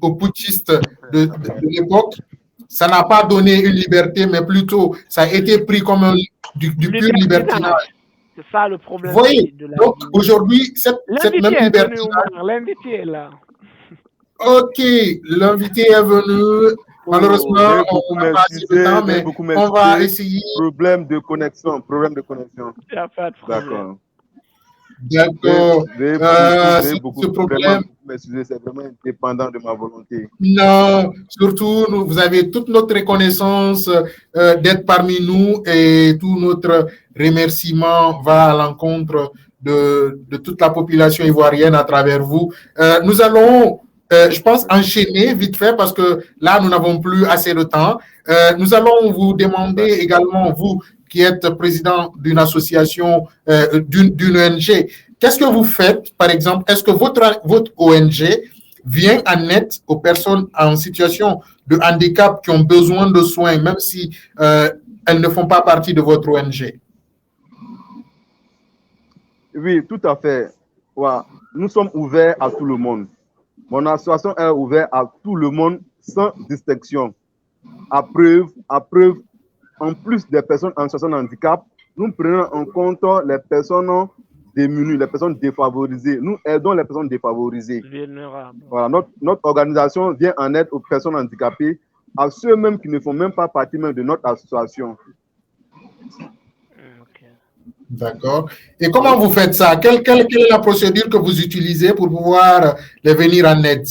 aux putschistes de l'époque, ça n'a pas donné une liberté, mais plutôt ça a été pris comme du pur libertinage. C'est ça le problème. Vous voyez, donc aujourd'hui, cette même liberté. L'invité est là. Ok, l'invité est venu. Malheureusement, on n'a pas assez de temps, mais on va essayer. Problème de connexion. Il n'y a pas de problème. D'accord. Ce problème, c'est vraiment indépendant de ma volonté. Non, surtout, vous avez toute notre reconnaissance d'être parmi nous et tout notre remerciement va à l'encontre de toute la population ivoirienne à travers vous. Nous allons, je pense, enchaîner vite fait parce que là, nous n'avons plus assez de temps. Nous allons vous demander également, vous qui êtes président d'une association, d'une ONG, qu'est-ce que vous faites, par exemple? Est-ce que votre ONG vient en aide aux personnes en situation de handicap qui ont besoin de soins, même si elles ne font pas partie de votre ONG? Oui, tout à fait. Ouais. nous sommes ouverts à tout le monde. Mon association est ouverte à tout le monde sans distinction. À preuve, en plus des personnes en situation de handicap, nous prenons en compte les personnes démunies, les personnes défavorisées. Nous aidons les personnes défavorisées. Voilà, notre organisation vient en aide aux personnes handicapées, à ceux même qui ne font même pas partie même de notre association. D'accord. Et comment vous faites ça? Quelle est la procédure que vous utilisez pour pouvoir les venir en aide?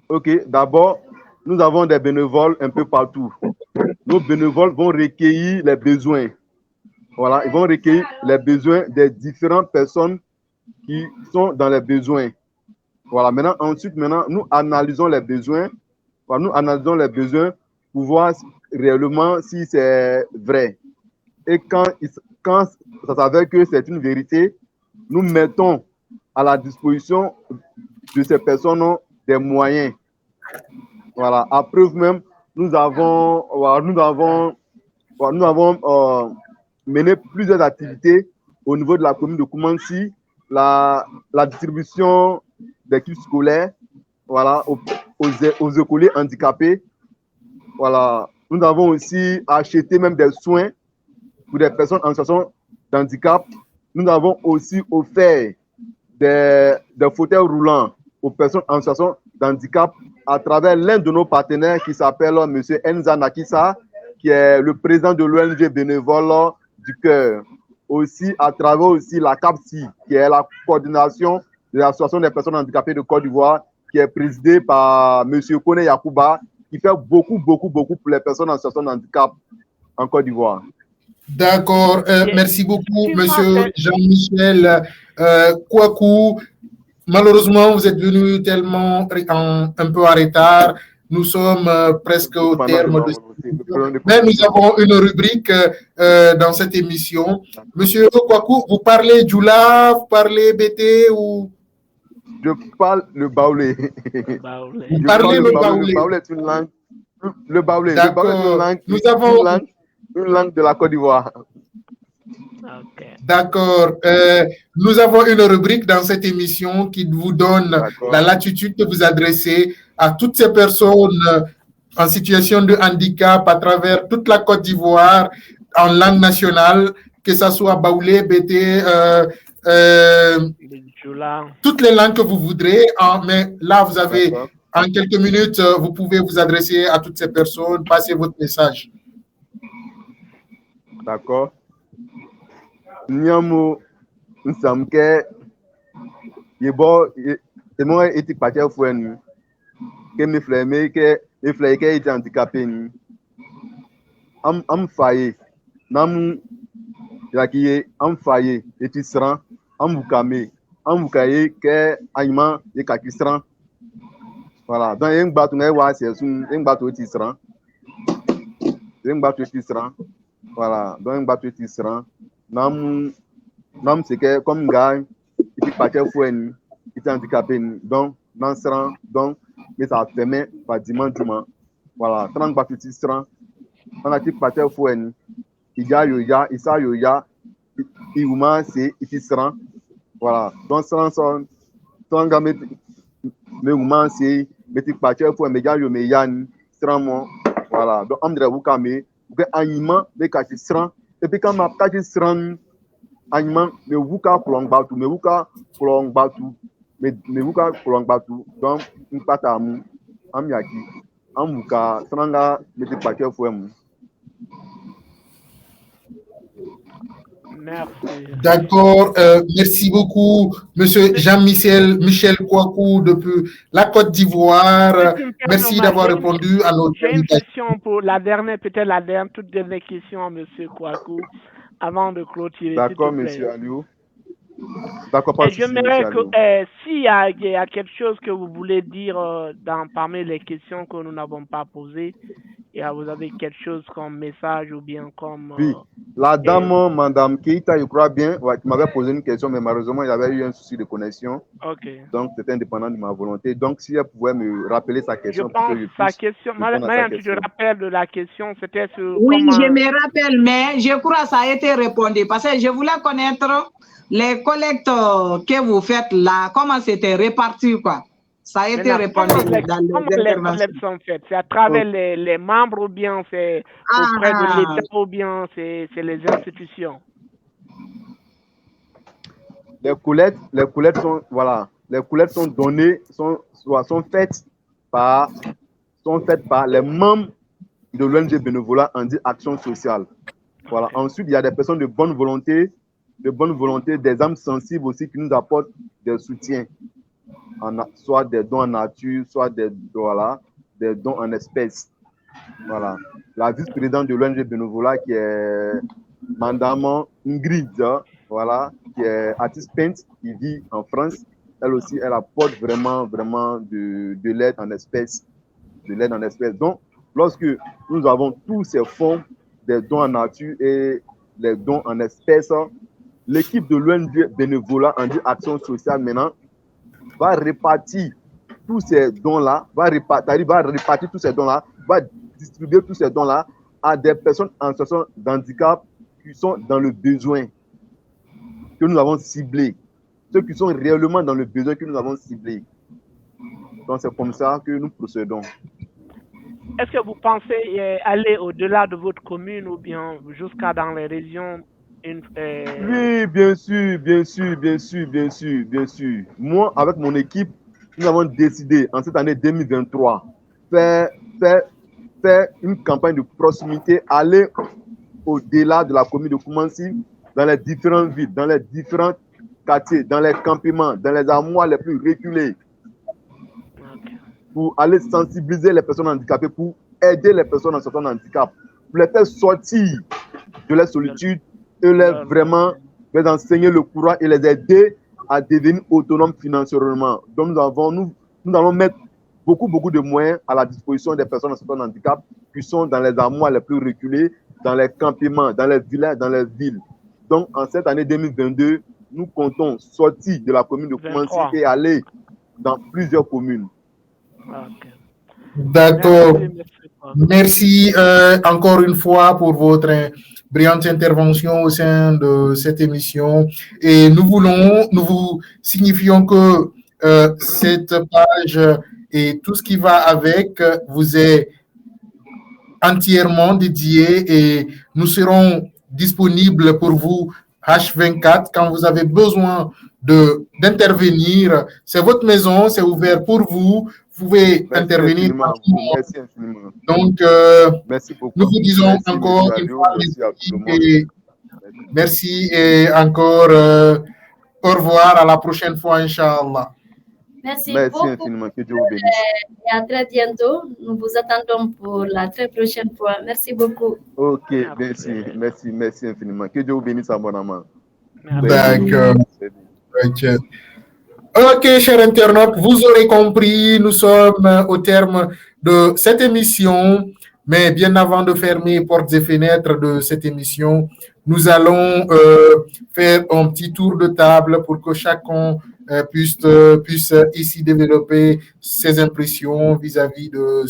Ok, d'abord, nous avons des bénévoles un peu partout. Nos bénévoles vont recueillir les besoins. Voilà, ils vont recueillir les besoins des différentes personnes qui sont dans les besoins. Voilà, ensuite, nous analysons les besoins. Voilà, nous analysons les besoins pour voir réellement si c'est vrai. Et quand ça s'avère que c'est une vérité, nous mettons à la disposition de ces personnes des moyens. Voilà, à preuve même, nous avons mené plusieurs activités au niveau de la commune de Koumansi, la distribution des kits scolaires, voilà, aux écoliers handicapés. Voilà, nous avons aussi acheté même des soins pour des personnes en situation de handicap. Nous avons aussi offert des fauteuils roulants aux personnes en situation de handicap à travers l'un de nos partenaires qui s'appelle M. Enza Nakissa, qui est le président de l'ONG bénévole du cœur. Aussi à travers aussi la CAPSI, qui est la coordination de l'association des personnes handicapées de Côte d'Ivoire, qui est présidée par M. Kone Yakouba, qui fait beaucoup pour les personnes en situation de handicap en Côte d'Ivoire. D'accord. Merci beaucoup, Monsieur Jean-Michel Kouakou. Malheureusement, vous êtes venu tellement un peu en retard. Nous sommes presque au terme de cette. Mais nous avons une rubrique dans cette émission. Monsieur Kouakou, vous parlez Djoula, vous parlez BT ou... Je parle le baoulé. Vous parlez le baoulé. Le baoulé est une langue. Le baoulé est une langue de la Côte d'Ivoire. Okay. D'accord. Nous avons une rubrique dans cette émission qui vous donne la latitude de vous adresser à toutes ces personnes en situation de handicap à travers toute la Côte d'Ivoire en langue nationale, que ce soit baoulé, bété, toutes les langues que vous voudrez. Mais là, vous avez, en quelques minutes, vous pouvez vous adresser à toutes ces personnes, passer votre message. D'accord. Nyamo nsamke yebo emo eti patia fuenu ke me fleme ke eti handicapé ni am faye nam yakiye am faye eti sran am bukaye ke ayima ye kakisran. Voilà, donc un bateau ngai wa c'est un bateau eti sran. Voilà, donc un bateau eti sran. Nam c'est que comme gars il partait foueni il était handicapé donc dans sera donc mais ça fermé par dimanche. Voilà, 30 batuti sera on a type partait foueni il y a il ça il ouma c'est il sera. Voilà, donc sera son gars mais ouma c'est mais type partait foueni mais gars mais yan sera mon. Voilà, donc on dirait vous camé que anima mais quand il sera et puis quand ma quand sera Agnement, mais vous ka batu, donc une pâte à mou, am yaki, amuka, sananga, mettez paquet fouem. Merci. D'accord, merci beaucoup, Monsieur Jean-Michel Kouakou depuis la Côte d'Ivoire. Merci d'avoir répondu à nos questions. J'ai une question pour la dernière, peut-être toute dernière question, Monsieur Kouakou, avant de clôturer. D'accord, Monsieur Aliou. D'accord, pas de souci. J'aimerais que s'il y a quelque chose que vous voulez dire parmi les questions que nous n'avons pas posées, et vous avez quelque chose comme message ou bien comme... Oui, La dame, Madame Keita, je crois bien, ouais, qui m'avait posé une question, mais malheureusement, il y avait eu un souci de connexion. Ok. Donc, c'était indépendant de ma volonté. Donc, si elle pouvait me rappeler sa Je question, pense pour que je sa puisse question, répondre à sa Mariam, tu te question. rappelles de la question, c'était sur Oui, comment... je me rappelle, mais je crois que ça a été répondu parce que je voulais connaître les collectes que vous faites là, comment c'était réparti, quoi. Ça a été répondu dans comment les les interventions. collectes sont faites? C'est à travers les membres ou bien c'est auprès de l'État ou bien c'est les institutions? Les collectes sont, voilà, les collectes sont données, sont faites par les membres de l'ONG Bénévolat en dit Action Sociale. Voilà. Okay. Ensuite, il y a des personnes de bonne volonté, des âmes sensibles aussi qui nous apportent des soutiens, soit des dons en nature, soit des dons en espèces. Voilà. La vice-présidente de l'ONG Bénévolat qui est Madame Ingrid, voilà, qui est artiste peintre, qui vit en France. Elle aussi, elle apporte vraiment de l'aide en espèces. Donc, lorsque nous avons tous ces fonds, des dons en nature et les dons en espèces, l'équipe de l'ONG Bénévolat en dit Action Sociale maintenant va répartir tous ces dons-là, va répartir tous ces dons-là, va distribuer tous ces dons-là à des personnes en situation de handicap qui sont dans le besoin, que nous avons ciblé. Ceux qui sont réellement dans le besoin que nous avons ciblé. Donc, c'est comme ça que nous procédons. Est-ce que vous pensez aller au-delà de votre commune ou bien jusqu'à dans les régions? Oui, bien sûr. Moi, avec mon équipe, nous avons décidé en cette année 2023 faire une campagne de proximité, aller au-delà de la commune de Koumansi, dans les différentes villes, dans les différents quartiers, dans les campements, dans les hameaux les plus reculés, pour aller sensibiliser les personnes handicapées, pour aider les personnes en situation de handicap, pour les faire sortir de la solitude et les enseigner le courage et les aider à devenir autonomes financièrement. Donc nous allons mettre beaucoup de moyens à la disposition des personnes en situation de handicap qui sont dans les hameaux les plus reculés, dans les campements, dans les villages, dans les villes. Donc en cette année 2022, nous comptons sortir de la commune de Koumansi et aller dans plusieurs communes. Okay. D'accord. Merci encore une fois pour votre brillante intervention au sein de cette émission. Et nous vous signifions que cette page et tout ce qui va avec vous est entièrement dédié et nous serons disponibles pour vous H24 quand vous avez besoin d'intervenir. C'est votre maison, c'est ouvert pour vous. Vous pouvez intervenir. Merci infiniment. Donc, merci beaucoup. Nous vous disons encore une fois merci et encore au revoir à la prochaine fois, Inch'Allah. Merci beaucoup. Infiniment. Que Dieu vous bénisse. Et à très bientôt. Nous vous attendons pour la très prochaine fois. Merci beaucoup. Ok, merci infiniment. Que Dieu vous bénisse abondamment. D'accord. Ok, chers internautes, vous aurez compris, nous sommes au terme de cette émission, mais bien avant de fermer portes et fenêtres de cette émission, nous allons faire un petit tour de table pour que chacun puisse ici développer ses impressions vis-à-vis de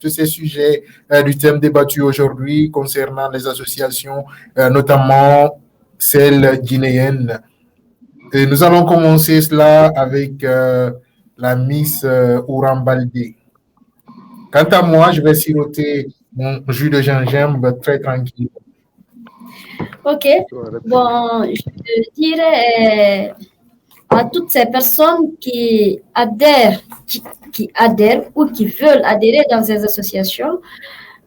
ces sujets du thème débattu aujourd'hui concernant les associations, notamment celles guinéennes. Et nous allons commencer cela avec la Miss Ourambalde. Quant à moi, je vais siroter mon jus de gingembre très tranquille. Ok. Bon, je dirais à toutes ces personnes qui adhèrent ou qui veulent adhérer dans ces associations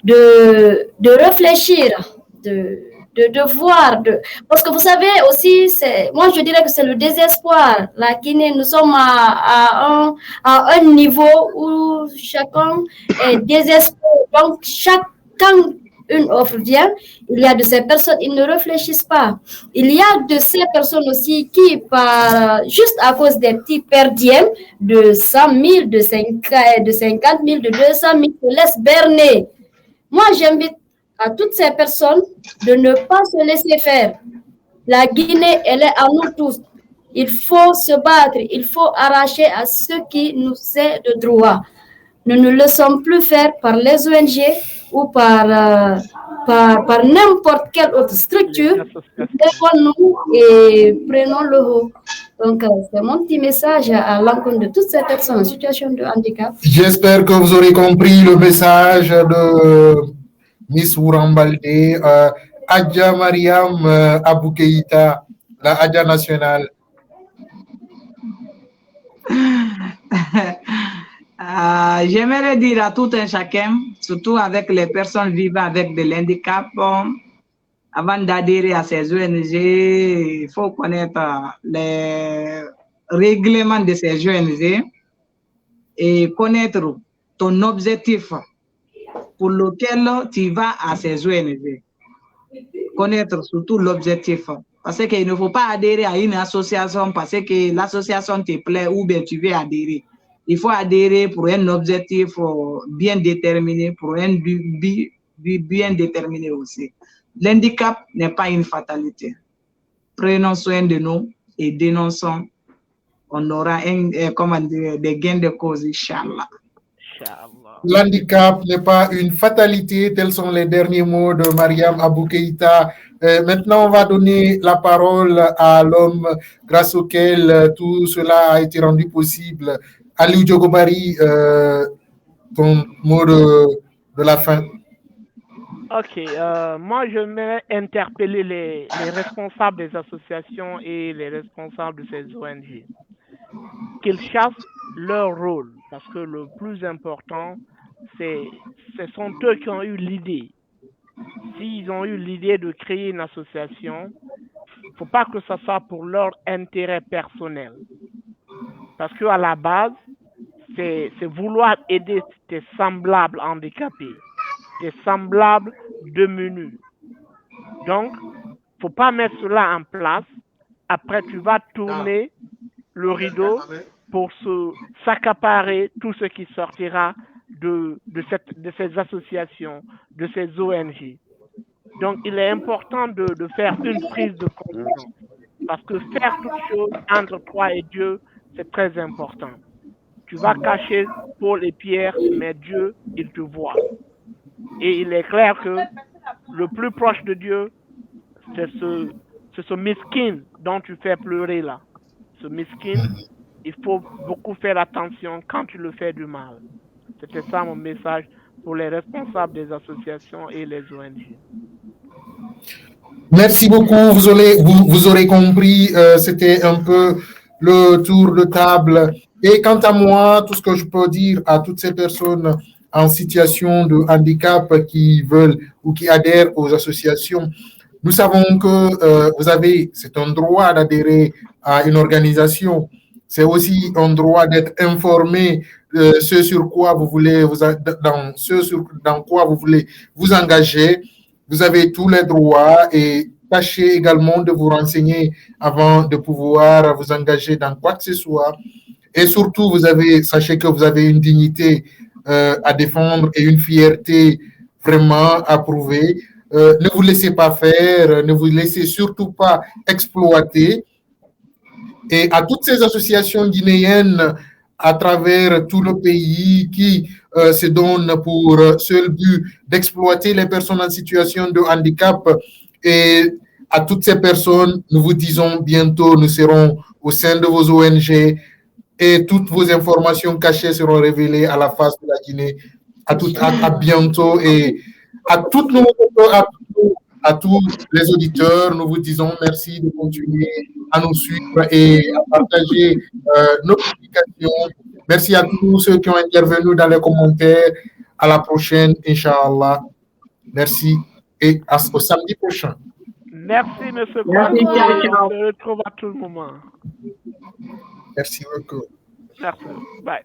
de réfléchir, de voir, parce que vous savez aussi, moi je dirais que c'est le désespoir. La Guinée, nous sommes à un niveau où chacun est désespéré. Donc, quand une offre vient, il y a de ces personnes, ils ne réfléchissent pas. Il y a de ces personnes aussi qui, juste à cause des petits perdièmes de 100 000, de 50 000, de 200 000, se laissent berner. Moi, j'invite à toutes ces personnes de ne pas se laisser faire. La Guinée, elle est à nous tous. Il faut se battre, il faut arracher à ce qui nous est de droit. Nous ne laissons plus faire par les ONG ou par n'importe quelle autre structure. Lèvons-nous et prenons le haut. Donc, c'est mon petit message à l'encontre de toutes ces personnes en situation de handicap. J'espère que vous aurez compris le message de Miss Wurambalde, Adja Mariam Abou Keïta, la Adja nationale. J'aimerais dire à tout un chacun, surtout avec les personnes vivant avec de l'handicap, avant d'adhérer à ces ONG, il faut connaître les règlements de ces ONG et connaître ton objectif pour lequel tu vas à ces ONG. Connaître surtout l'objectif. Parce qu'il ne faut pas adhérer à une association parce que l'association te plaît ou bien tu veux adhérer. Il faut adhérer pour un objectif bien déterminé, pour un but bien déterminé aussi. L'handicap n'est pas une fatalité. Prenons soin de nous et dénonçons. On aura des gains de cause, Inch'Allah. L'handicap n'est pas une fatalité, tels sont les derniers mots de Mariam Abou Keïta. Maintenant, on va donner la parole à l'homme grâce auquel tout cela a été rendu possible. Aliou Djogobari, ton mot de la fin. Ok, moi je vais interpeller les responsables des associations et les responsables de ces ONG. Qu'ils chassent leur rôle, parce que le plus important, ce sont eux qui ont eu l'idée. S'ils ont eu l'idée de créer une association, il ne faut pas que ce soit pour leur intérêt personnel. Parce qu'à la base, c'est vouloir aider tes semblables handicapés, tes semblables démunis. Donc, il ne faut pas mettre cela en place. Après, tu vas tourner le rideau pour s'accaparer tout ce qui sortira de ces associations, de ces ONG. Donc, il est important de faire une prise de conscience. Parce que faire toute chose entre toi et Dieu, c'est très important. Tu vas cacher Paul et Pierre, mais Dieu, il te voit. Et il est clair que le plus proche de Dieu, c'est ce miskin dont tu fais pleurer là. Ce miskin, il faut beaucoup faire attention quand tu le fais du mal. C'était ça mon message pour les responsables des associations et les ONG. Merci beaucoup. Vous aurez compris, c'était un peu le tour de table. Et quant à moi, tout ce que je peux dire à toutes ces personnes en situation de handicap qui veulent ou qui adhèrent aux associations, nous savons que c'est un droit d'adhérer à une organisation. C'est aussi un droit d'être informé de ce sur quoi vous voulez dans quoi vous voulez vous engager. Vous avez tous les droits et tâchez également de vous renseigner avant de pouvoir vous engager dans quoi que ce soit. Et surtout, sachez que vous avez une dignité à défendre et une fierté vraiment à prouver. Ne vous laissez pas faire, ne vous laissez surtout pas exploiter. Et à toutes ces associations guinéennes à travers tout le pays qui se donnent pour seul but d'exploiter les personnes en situation de handicap, et à toutes ces personnes, nous vous disons bientôt, nous serons au sein de vos ONG et toutes vos informations cachées seront révélées à la face de la Guinée. À bientôt et à tous les auditeurs, nous vous disons merci de continuer à nous suivre et à partager nos publications. Merci à tous ceux qui ont intervenu dans les commentaires. À la prochaine, Inch'Allah. Merci et au samedi prochain. Merci, M. Merci, on se retrouve à tout moment. Merci beaucoup. Merci. Bye.